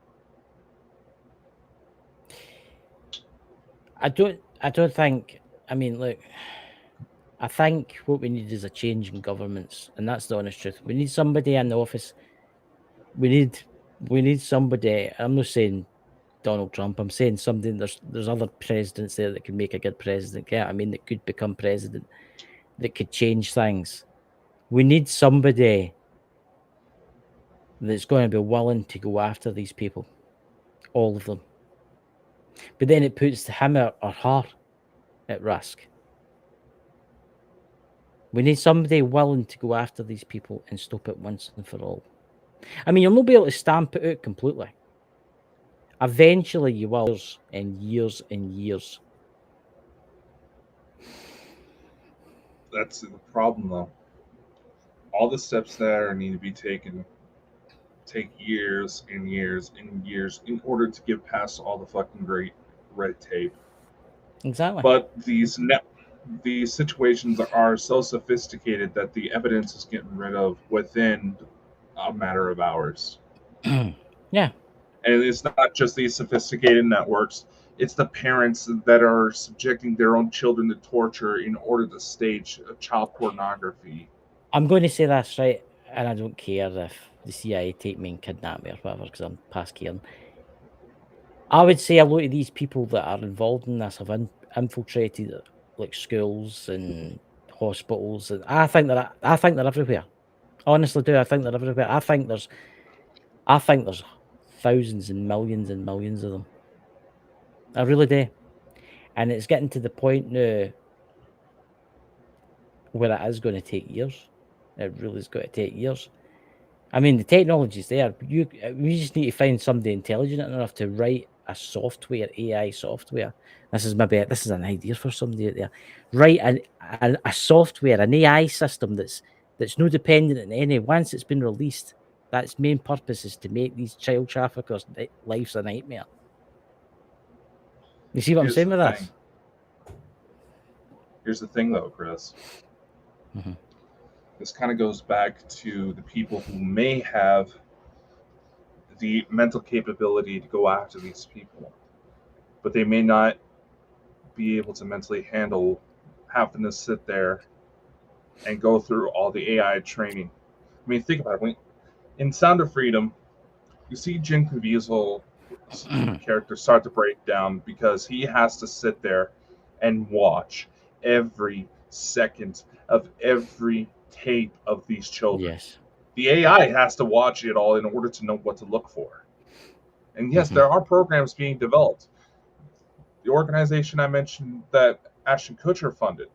I don't think, I mean, look, I think what we need is a change in governments, and that's the honest truth. We need somebody in the office. We need somebody. I'm not saying Donald Trump. I'm saying something. There's other presidents there that could make a good president. Yeah, I mean, that could become president, that could change things. We need somebody that's going to be willing to go after these people, all of them. But then it puts him or her at risk. We need somebody willing to go after these people and stop it once and for all. I mean, you'll not be able to stamp it out completely. Eventually, you will, in years and years. That's the problem, though. All the steps there need to be taken take years and years and years in order to get past all the fucking great red tape. Exactly. But these situations are so sophisticated that the evidence is getting rid of within a matter of hours. Yeah. And it's not just these sophisticated networks, it's the parents that are subjecting their own children to torture in order to stage child pornography. I'm going to say this, right? And I don't care if the CIA take me and kidnap me or whatever, because I'm past caring. I would say a lot of these people that are involved in this have infiltrated like schools and hospitals, and I think they're everywhere. I honestly do. I think they're everywhere. I think there's thousands and millions of them. I really do. And it's getting to the point now where it is going to take years. It really is going to take years. I mean, the technology's there. We just need to find somebody intelligent enough to write a software, AI software. This is an idea for somebody out there. Write a software, an AI system that's no dependent on any. Once it's been released, that's main purpose is to make these child traffickers' lives a nightmare. You see what I'm saying with this? Here's the thing, though, Chris. Mm-hmm. This kind of goes back to the people who may have the mental capability to go after these people, but they may not be able to mentally handle having to sit there and go through all the AI training. I mean, think about it. In Sound of Freedom, you see Jim Caviezel's character start to break down because he has to sit there and watch every second of every tape of these children. Yes. The AI has to watch it all in order to know what to look for. And yes, there are programs being developed. The organization I mentioned that Ashton Kutcher funded,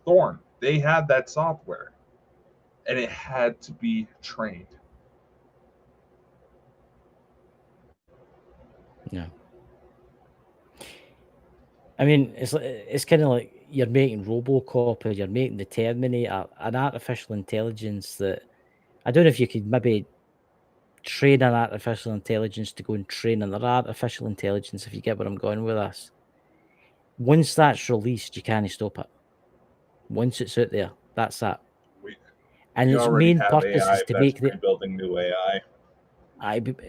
Thorn, they had that software, and it had to be trained. Yeah. I mean, it's kind of like you're making RoboCop or you're making the Terminator, an artificial intelligence that I don't know if you could maybe train an artificial intelligence to go and train another artificial intelligence, if you get where I'm going with this. Once that's released, you can't stop it. Once it's out there, that's that. And its main purpose is to make building new AI.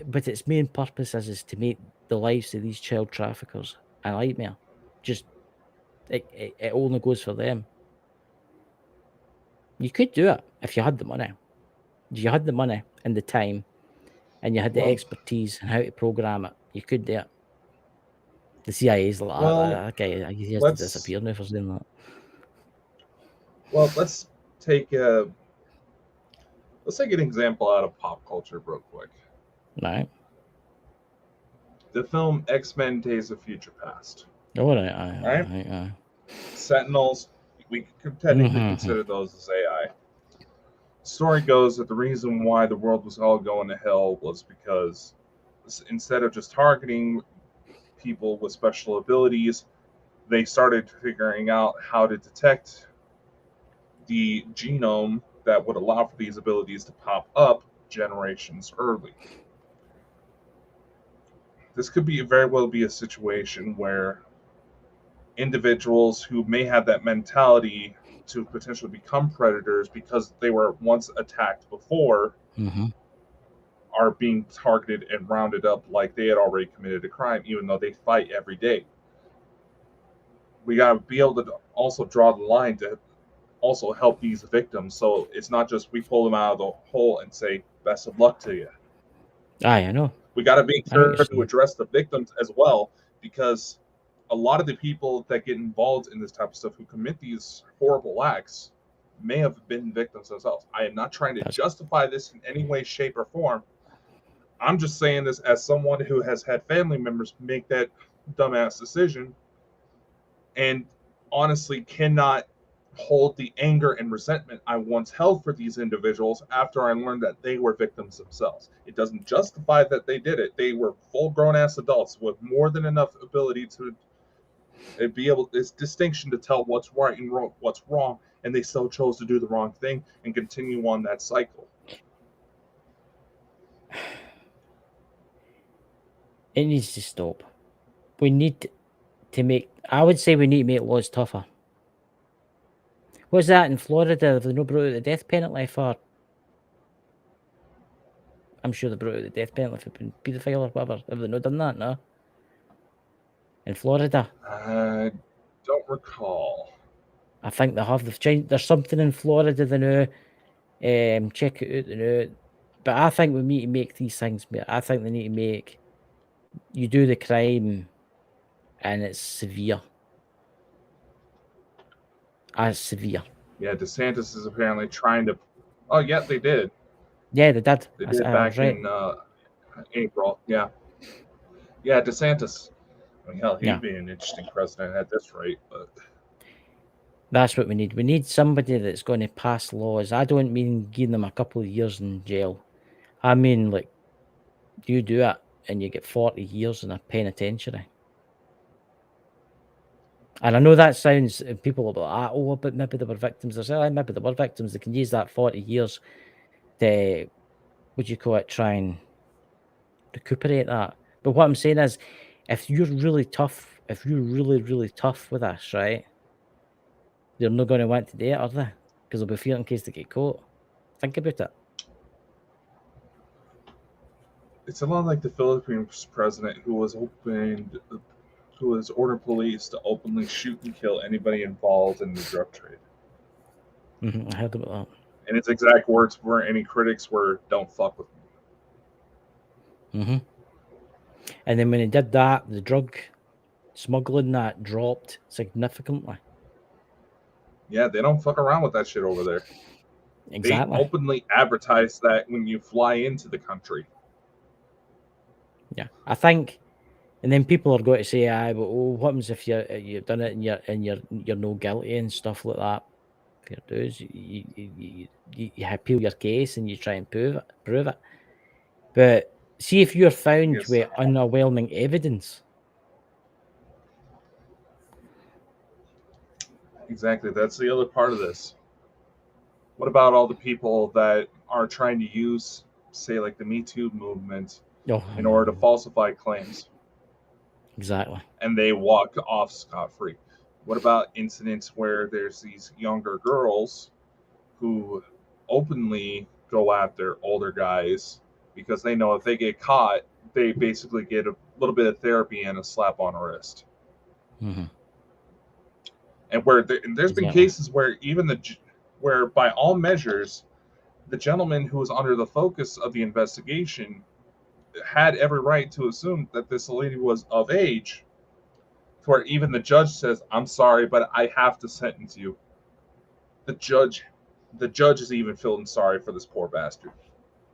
But its main purpose is to make the lives of these child traffickers a nightmare. Just it only goes for them. You could do it if you had the money. If you had the money and the time, and you had the expertise and how to program it, you could do it. The CIA's like, that guy, he has to disappear now for saying that. Well, let's take an example out of pop culture real quick. Right. The film X-Men: Days of Future Past. Oh, right. Sentinels, we could technically consider those as AI. Story goes that the reason why the world was all going to hell was because instead of just targeting people with special abilities, they started figuring out how to detect the genome that would allow for these abilities to pop up generations early. This could very well be a situation where individuals who may have that mentality to potentially become predators because they were once attacked before are being targeted and rounded up like they had already committed a crime, even though they fight every day. We got to be able to also draw the line to also help these victims. So it's not just we pull them out of the hole and say, best of luck to you. I know. We got to be sure to address the victims as well, because a lot of the people that get involved in this type of stuff who commit these horrible acts may have been victims themselves. I am not trying to justify this in any way, shape, or form. I'm just saying this as someone who has had family members make that dumbass decision and honestly cannot hold the anger and resentment I once held for these individuals after I learned that they were victims themselves. It doesn't justify that they did it. They were full-grown ass adults with more than enough ability to be able, this distinction to tell what's right and what's wrong, and they still chose to do the wrong thing and continue on that cycle. It needs to stop. We need to make, I would say we need to make laws tougher. What's that in Florida? Have they not brought out the death penalty for? I'm sure they brought out the death penalty for paedophile or whatever. Have they not done that? No. In Florida? I don't recall. I think they have. They've changed. There's something in Florida they know. Check it out. They know. But I think we need to make these things. I think they need to make you do the crime, and it's severe. As severe. Yeah, DeSantis is apparently trying to. Oh, yeah, they did. Yeah, they did. They did back in April. Yeah. Yeah, DeSantis. I mean, hell, he'd be an interesting president at this rate, but. That's what we need. We need somebody that's going to pass laws. I don't mean giving them a couple of years in jail. I mean, like, you do it and you get 40 years in a penitentiary. And I know that sounds, people will be like, oh, but maybe they were victims. They say, maybe they were victims. They can use that 40 years to, what do you call it, try and recuperate that. But what I'm saying is, if you're really tough, if you're really, really tough with this, right, they're not going to want to do it, are they? Because they'll be fearing in case they get caught. Think about it. It's a lot like the Philippines president who has ordered police to openly shoot and kill anybody involved in the drug trade. I heard about that. And his exact words were, any critics were, "Don't fuck with me." And then when he did that, the drug smuggling that dropped significantly. Yeah, they don't fuck around with that shit over there. Exactly. They openly advertise that when you fly into the country. Yeah, I think, and then people are going to say, "Aye, but what happens if you've done it and you're no guilty and stuff like that?" Fair dues, you appeal your case and you try and prove it. But see if you're found Yes. with underwhelming evidence. Exactly. That's the other part of this. What about all the people that are trying to use, say, like the Me Too movement in order to falsify claims? Exactly. And they walk off scot-free. What about incidents where there's these younger girls who openly go after older guys because they know if they get caught, they basically get a little bit of therapy and a slap on the wrist. And where there's been cases where where by all measures, the gentleman who was under the focus of the investigation had every right to assume that this lady was of age, to where even the judge says, "I'm sorry, but I have to sentence you." The judge is even feeling sorry for this poor bastard.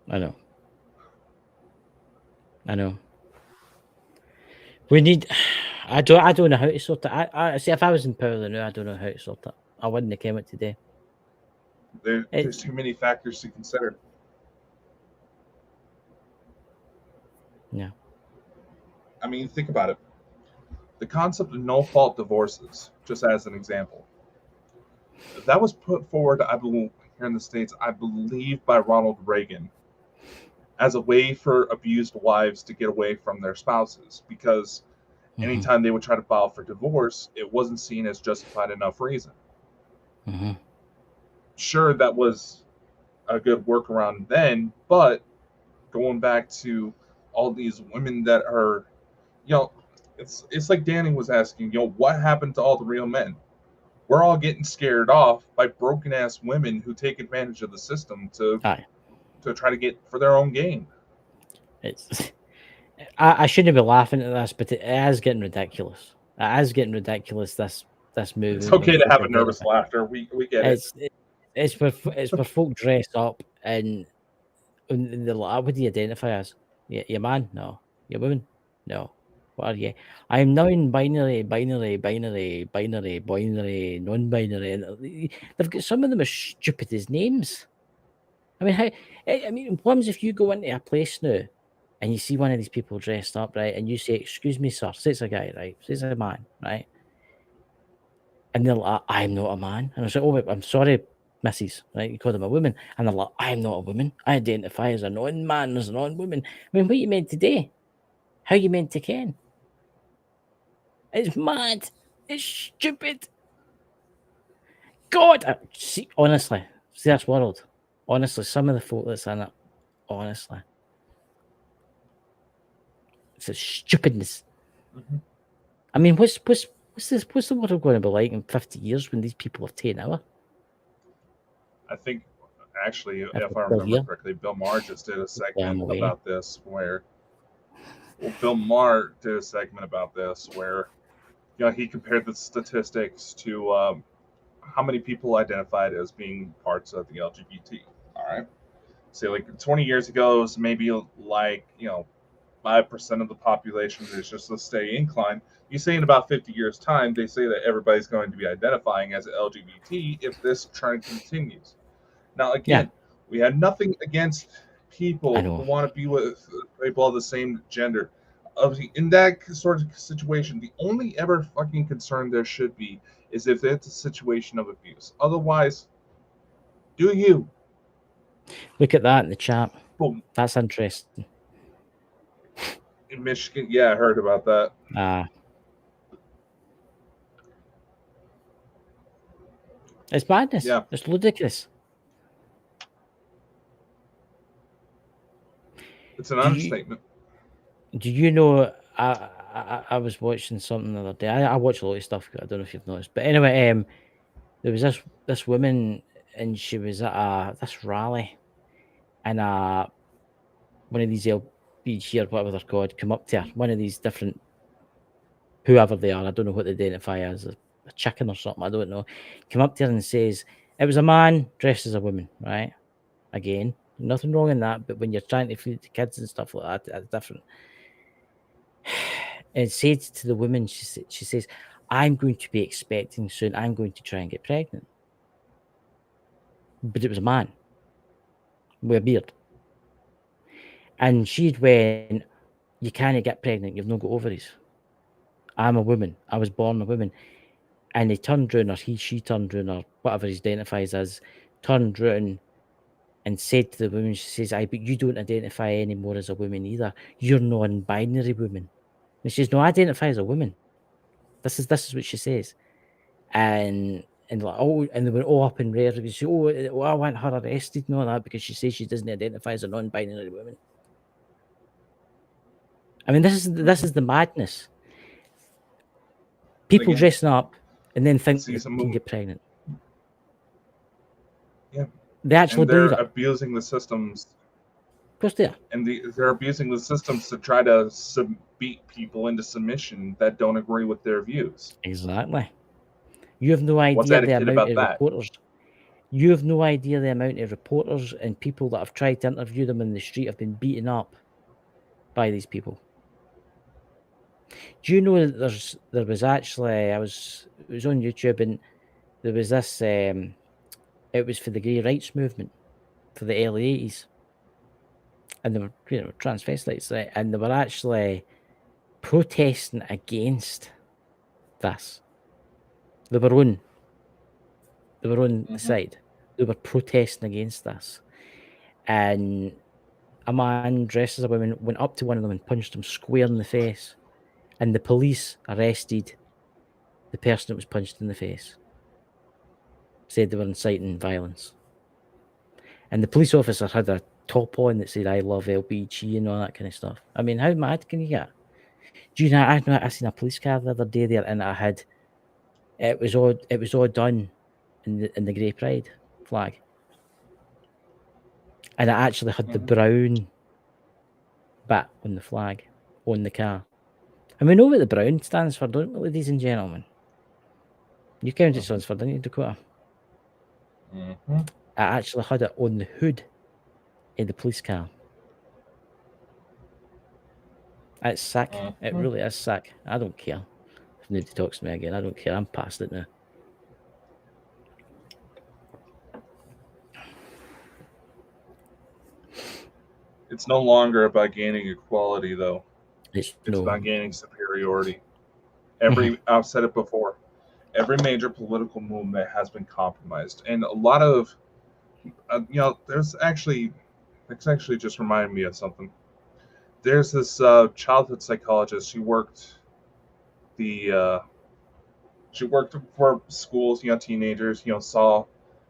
I know. We need. I don't know how to sort it. I see. If I was in power now, I don't know how to sort it. I wouldn't have came it today. There's too many factors to consider. Yeah. I mean, think about it. The concept of no-fault divorces, just as an example, that was put forward, I believe, here in the States, I believe, by Ronald Reagan, as a way for abused wives to get away from their spouses, because anytime they would try to file for divorce, it wasn't seen as justified enough reason. Sure, that was a good workaround then, but going back to all these women that are, it's like Danny was asking, what happened to all the real men? We're all getting scared off by broken ass women who take advantage of the system to try to get for their own gain. It's I shouldn't be laughing at this, but it is getting ridiculous. It is getting ridiculous. This movie. It's okay to have a nervous laughter. We get it. It's where folk dress up and they're like, "What do you identify as? You man? No. You woman? No. What are you? I'm non-binary, binary, non-binary." And they've got some of them are stupid as names. I mean, what happens if you go into a place now and you see one of these people dressed up, right? And you say, "Excuse me, sir," say it's a guy, right? Say it's a man, right? And they're like, "I'm not a man." And I say, "Oh, wait, I'm sorry, Mrs." Right? You call them a woman. And they're like, "I'm not a woman. I identify as a non-man, as a non-woman." I mean, what are you meant to do? How are you meant to ken? It's mad. It's stupid. God, see, honestly, see this world. Honestly, some of the folk that's in it, honestly, it's a stupidness. I mean, what's the world going to be like in 50 years when these people have taken over? I think, actually, if I remember correctly, Bill Maher just did a segment about this where Bill Maher did a segment about this where he compared the statistics to how many people identified as being parts of the LGBT. All right, say like 20 years ago, it was maybe like 5% of the population is just a steady incline. You say in about 50 years' time, they say that everybody's going to be identifying as LGBT if this trend continues. Now, again, we had nothing against people who want to be with people of the same gender. In that sort of situation, the only ever fucking concern there should be is if it's a situation of abuse. Otherwise, do you? Look at that in the chat. Boom. That's interesting. In Michigan, yeah, I heard about that. It's madness. Yeah. It's ludicrous. It's an understatement. Do you know? I was watching something the other day. I watch a lot of stuff. I don't know if you've noticed, but anyway, there was this woman and she was at this rally, and one of these LBG or whatever they're called come up to her, one of these different whoever they are, I don't know what they identify as, a chicken or something, I don't know, come up to her and says, it was a man dressed as a woman, right? Again, nothing wrong in that, but when you're trying to feed the kids and stuff like that, that's different. And said to the woman, she says, I'm going to be expecting soon, I'm going to try and get pregnant. But it was a man with a beard. And she'd went, you can't get pregnant, you've not got ovaries. I'm a woman, I was born a woman. And he turned round, or she turned round, or whatever he identifies as, turned round and said to the woman, she says, but you don't identify anymore as a woman either. You're non-binary woman. And she says, no, I identify as a woman. This is what she says. And like, and they went all up in rare. She, I want her arrested and all that because she says she doesn't identify as a non-binary woman. I mean, this is the madness. People Again, dressing up and then think they can get pregnant. Yeah. They actually believe it. They're abusing the systems. Of course they are. And they're abusing the systems to try to beat people into submission that don't agree with their views. Exactly. You have no idea the amount of reporters. You have no idea the amount of reporters and people that have tried to interview them in the street have been beaten up by these people. Do you know that there was actually, it was on YouTube, and there was this, it was for the gay rights movement for the early 80s. And they were, transvestites, right? And they were actually protesting against this. They were on the side. They were protesting against this. And a man dressed as a woman went up to one of them and punched him square in the face. And the police arrested the person that was punched in the face. Said they were inciting violence. And the police officer had a top on that said, I love LBG and all that kind of stuff. I mean, how mad can you get? Do you know, I seen a police car the other day there, and it was all done in the Grey Pride flag. And it actually had the brown bit on the flag on the car. And we know what the brown stands for, don't we, ladies and gentlemen? You counted stands for, didn't you, Dakota? It actually had it on the hood of the police car. It's sick. It really is sick. I don't care. If nobody talks to me again, I don't care. I'm past it now. It's no longer about gaining equality, though. It's about gaining superiority. I've said it before. Every major political movement has been compromised, and a lot of, it's actually just reminded me of something. There's this childhood psychologist. She worked for schools, teenagers, saw,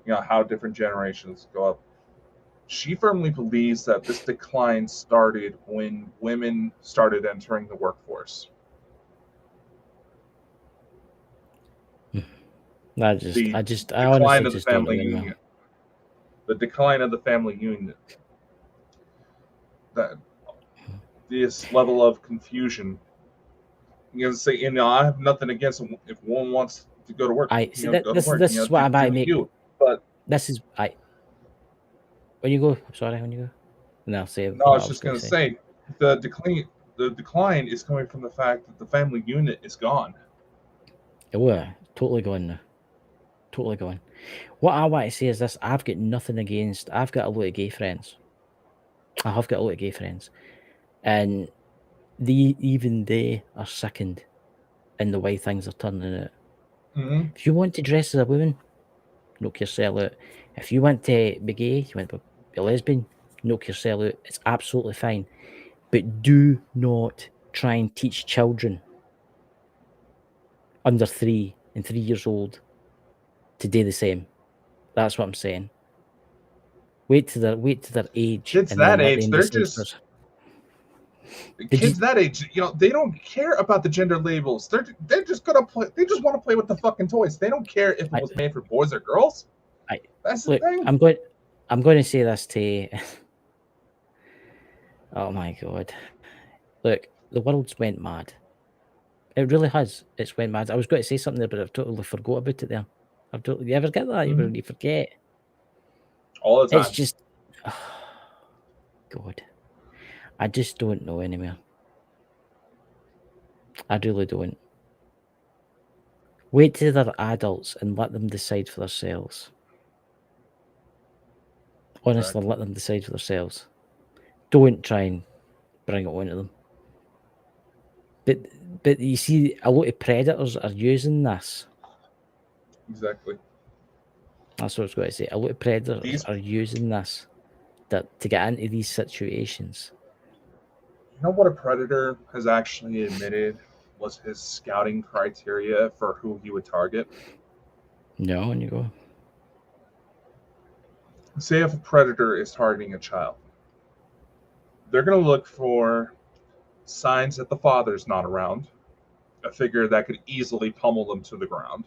how different generations go up. She firmly believes that this decline started when women started entering the workforce. I honestly just don't know. The decline of the family unit. That this level of confusion. Say, I have nothing against if one wants to go to work. This is what I might make. But this is when you go. Sorry, when you go. No, I'll say. No, I was just going to say the decline is coming from the fact that the family unit is gone. Yeah, totally gone now. Totally gone. What I want to say is this: I've got nothing against. I've got a lot of gay friends. I have got a lot of gay friends, and even they are sickened in the way things are turning out. If you want to dress as a woman, knock yourself out. If you want to be gay, you want to be a lesbian, knock yourself out. It's absolutely fine. But do not try and teach children under 3 and 3 years old to do the same. That's what I'm saying. Wait to their age. Kids that age, they're just kids that age. They don't care about the gender labels. They're just gonna play. They just want to play with the fucking toys. They don't care if it was made for boys or girls. That's the Look, thing. I'm going to say this to you. Oh my God. Look, the world's went mad. It really has. It's went mad. I was going to say something there, but I've totally forgot about it there. You ever get that? You forget. All the time. It's just, oh, God. I just don't know anymore. I really don't. Wait till they're adults and let them decide for themselves. Honestly, let them decide for themselves. Don't try and bring it onto them. But you see, a lot of predators are using this. Exactly. That's what I was going to say. A lot of predators are using this to get into these situations. You know what a predator has actually admitted was his scouting criteria for who he would target? No, and you go. Say if a predator is targeting a child, they're going to look for signs that the father's not around, a figure that could easily pummel them to the ground.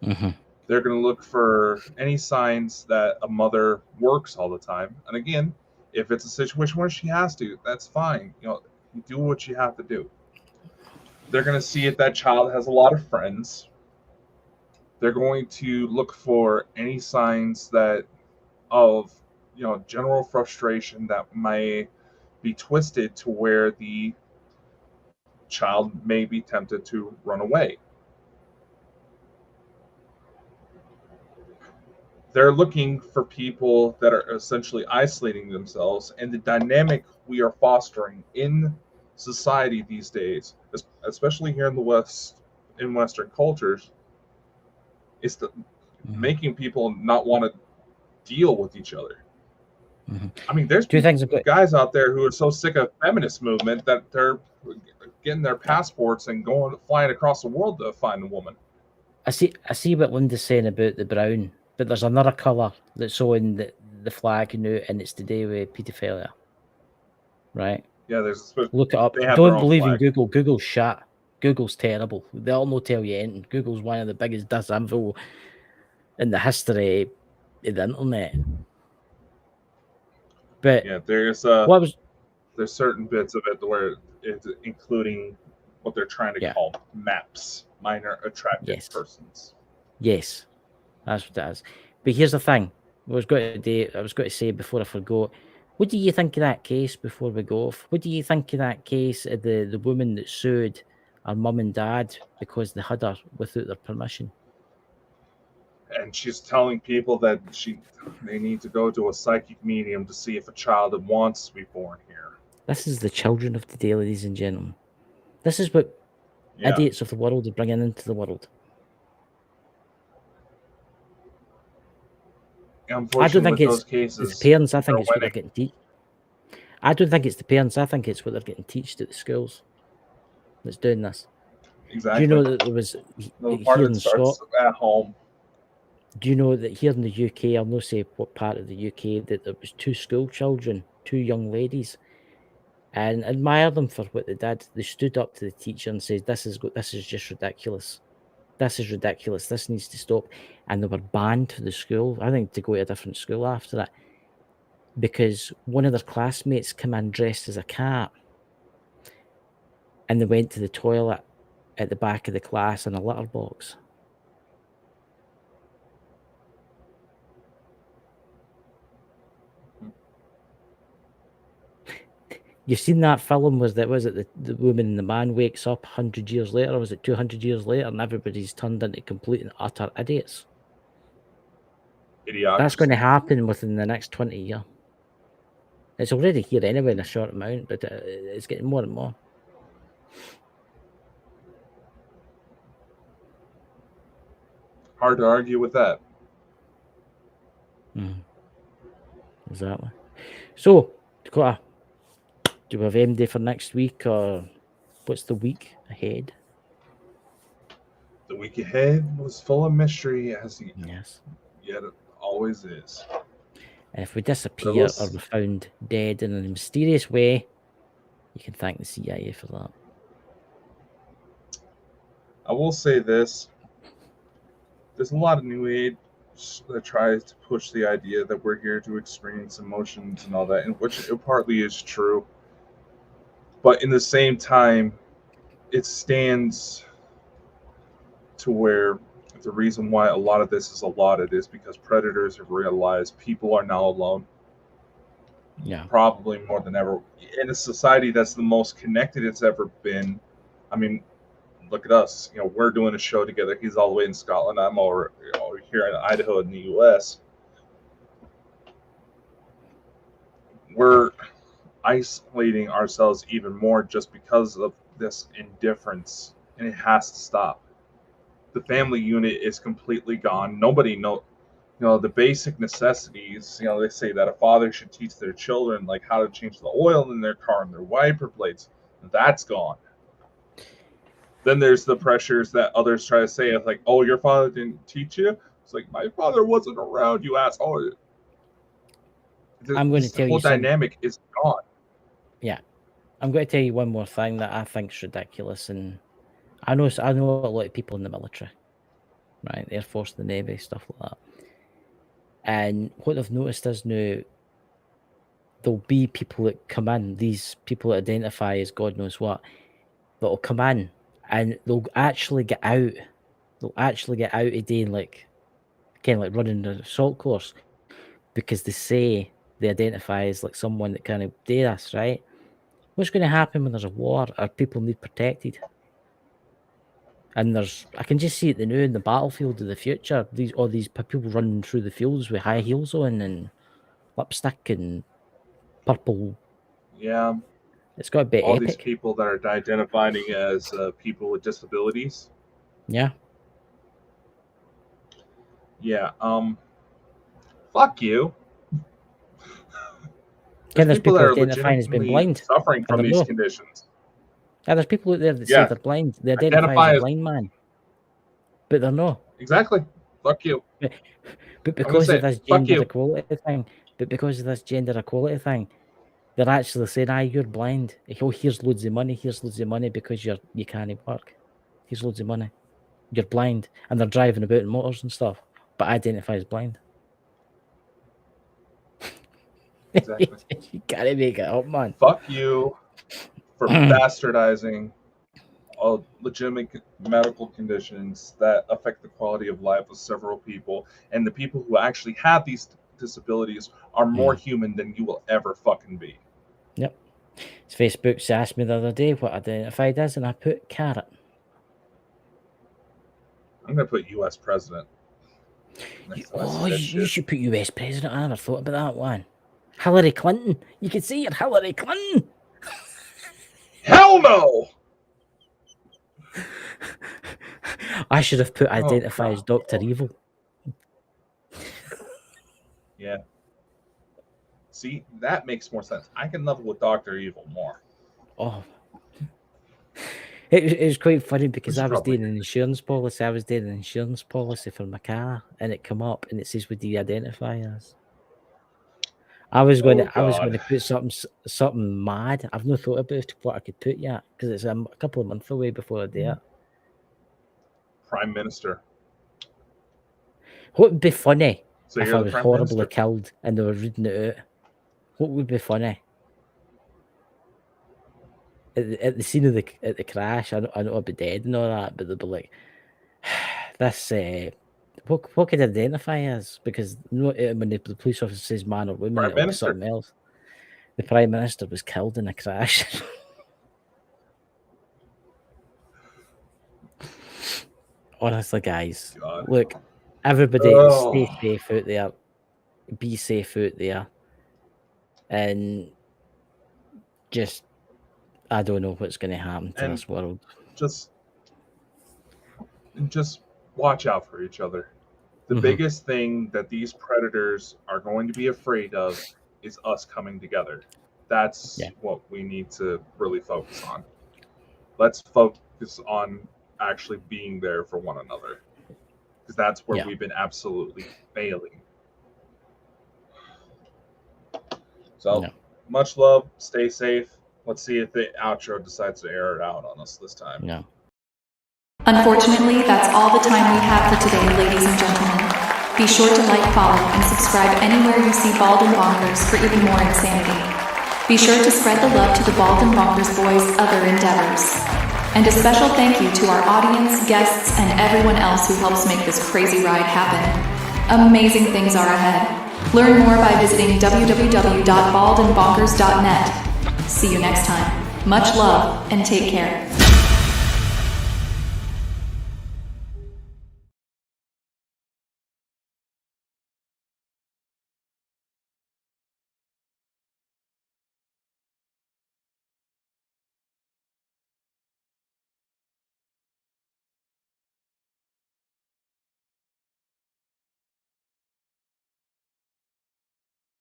Mm-hmm. They're going to look for any signs that a mother works all the time. And again, if it's a situation where she has to, that's fine. You do what you have to do. They're going to see if that child has a lot of friends. They're going to look for any signs of general frustration that may be twisted to where the child may be tempted to run away. They're looking for people that are essentially isolating themselves, and the dynamic we are fostering in society these days, especially here in the West, in Western cultures, is making people not want to deal with each other. Mm-hmm. I mean, there's guys out there who are so sick of feminist movement that they're getting their passports and flying across the world to find a woman. I see what Linda's saying about the brown, but there's another colour that's on the flag, and it's to do with paedophilia, right? Yeah, there's. Look it up. Don't believe in Google. Google's shit. Google's terrible. They'll not tell you anything. Google's one of the biggest disinfo in the history of the internet. But yeah, there's certain bits of it where it's including what they're trying to call MAPS, minor attracted persons. Yes, that's what it is. But here's the thing: I was going to say before I forgot. What do you think of that case before we go off? What do you think of that case of the woman that sued her mum and dad because they had her without their permission? And she's telling people that they need to go to a psychic medium to see if a child wants to be born here. This is the children of today, ladies and gentlemen. This is what idiots of the world are bringing into the world. I don't think it's the parents. I think it's what they're getting taught. I don't think it's the parents. I think it's what they're getting taught at the schools that's doing this. Exactly. Do you know that there was here in Scotland at home? Do you know that here in the UK, I'll not say what part of the UK, that there was 2 school children, 2 young ladies, and admire them for what they did. They stood up to the teacher and said, "This is just ridiculous. This is ridiculous. This needs to stop." And they were banned from the school. I think to go to a different school after that, because one of their classmates came in dressed as a cat, and they went to the toilet at the back of the class in a litter box. You've seen that film? Was it the woman and the man wakes up 100 years later, or was it 200 years later, and everybody's turned into complete and utter idiots? Idiocracy. That's going to happen within the next 20 years. It's already here anyway in a short amount, but it's getting more and more. Hard to argue with that. Exactly. So, Dakota, do we have MD for next week, or what's the week ahead? The week ahead was full of mystery, as yet it always is. And if we disappear or we're found dead in a mysterious way, you can thank the CIA for that. I will say this. There's a lot of new age that tries to push the idea that we're here to experience emotions and all that, and which it partly is true. But in the same time, it stands to where the reason why a lot of this is allotted is because predators have realized people are now alone. Yeah. Probably more than ever. In a society that's the most connected it's ever been. I mean, look at us. We're doing a show together. He's all the way in Scotland. I'm over here in Idaho in the U.S. We're isolating ourselves even more just because of this indifference, and it has to stop. The family unit is completely gone. Nobody the basic necessities. They say that a father should teach their children like how to change the oil in their car and their wiper blades. That's gone. Then there's the pressures that others try to say, like, "Oh, your father didn't teach you." It's like, my father wasn't around, you asshole. I'm going to tell you whole dynamic is gone. Yeah, I'm going to tell you one more thing that I think is ridiculous, and I know a lot of people in the military, right? Air Force, the Navy, stuff like that. And what I've noticed is now there'll be people that come in, these people that identify as God knows what, that'll come in and they'll actually get out. They'll actually get out of doing like running an assault course because they say they identify as like someone that kind of do this, right? What's going to happen when there's a war or people need protected? And I can just see it now in the battlefield of the future. All these people running through the fields with high heels on and lipstick and purple. Yeah. It's got to be all epic. These people that are identifying as people with disabilities. Yeah. Yeah. Fuck you. There's people that are identifying as being blind, suffering from these conditions. Yeah, there's people out there that say they're blind. They identify as a blind man, but they're not. Exactly. Fuck you. But because of this gender equality thing, they're actually saying, you're blind. Oh, here's loads of money. Here's loads of money because you can't work. Here's loads of money. You're blind. And they're driving about in motors and stuff, but identify as blind. Exactly. You gotta make it up, man. Fuck you for bastardizing legitimate medical conditions that affect the quality of life of several people, and the people who actually have these disabilities are more human than you will ever fucking be. Yep. Facebook asked me the other day what I identified as, and I put carrot. I'm gonna put U.S. president. You should put U.S. president. I never thought about that one. Hillary Clinton. You could say you're Hillary Clinton. Hell no! I should have put identify as Dr. Evil. Yeah. See, that makes more sense. I can level with Dr. Evil more. Oh. It was quite funny because I was doing an insurance policy. I was doing an insurance policy for my car, and it come up and it says, "What do you identify as?" I was going to put something mad. I've not thought about what I could put yet because it's a couple of months away before I do it. Prime Minister. What would be funny if I was horribly killed and they were reading it out? What would be funny? At the scene of the crash, I know I'd be dead and all that, but they'd be like, "This what could I identify as?" Because when the police officer says man or woman, it'll be something else. The Prime Minister was killed in a crash. Honestly, guys, look, everybody stay safe out there. Be safe out there. And just, I don't know what's going to happen to this world. Just watch out for each other. The biggest thing that these predators are going to be afraid of is us coming together. That's what we need to really focus on. Let's focus on actually being there for one another, because that's where we've been absolutely failing. So much love, stay safe. Let's see if the outro decides to air it out on us this time. No. Unfortunately, that's all the time we have for today, ladies and gentlemen. Be sure to like, follow, and subscribe anywhere you see Bald and Bonkers for even more insanity. Be sure to spread the love to the Bald and Bonkers boys' other endeavors. And a special thank you to our audience, guests, and everyone else who helps make this crazy ride happen. Amazing things are ahead. Learn more by visiting www.baldandbonkers.net. See you next time. Much love and take care.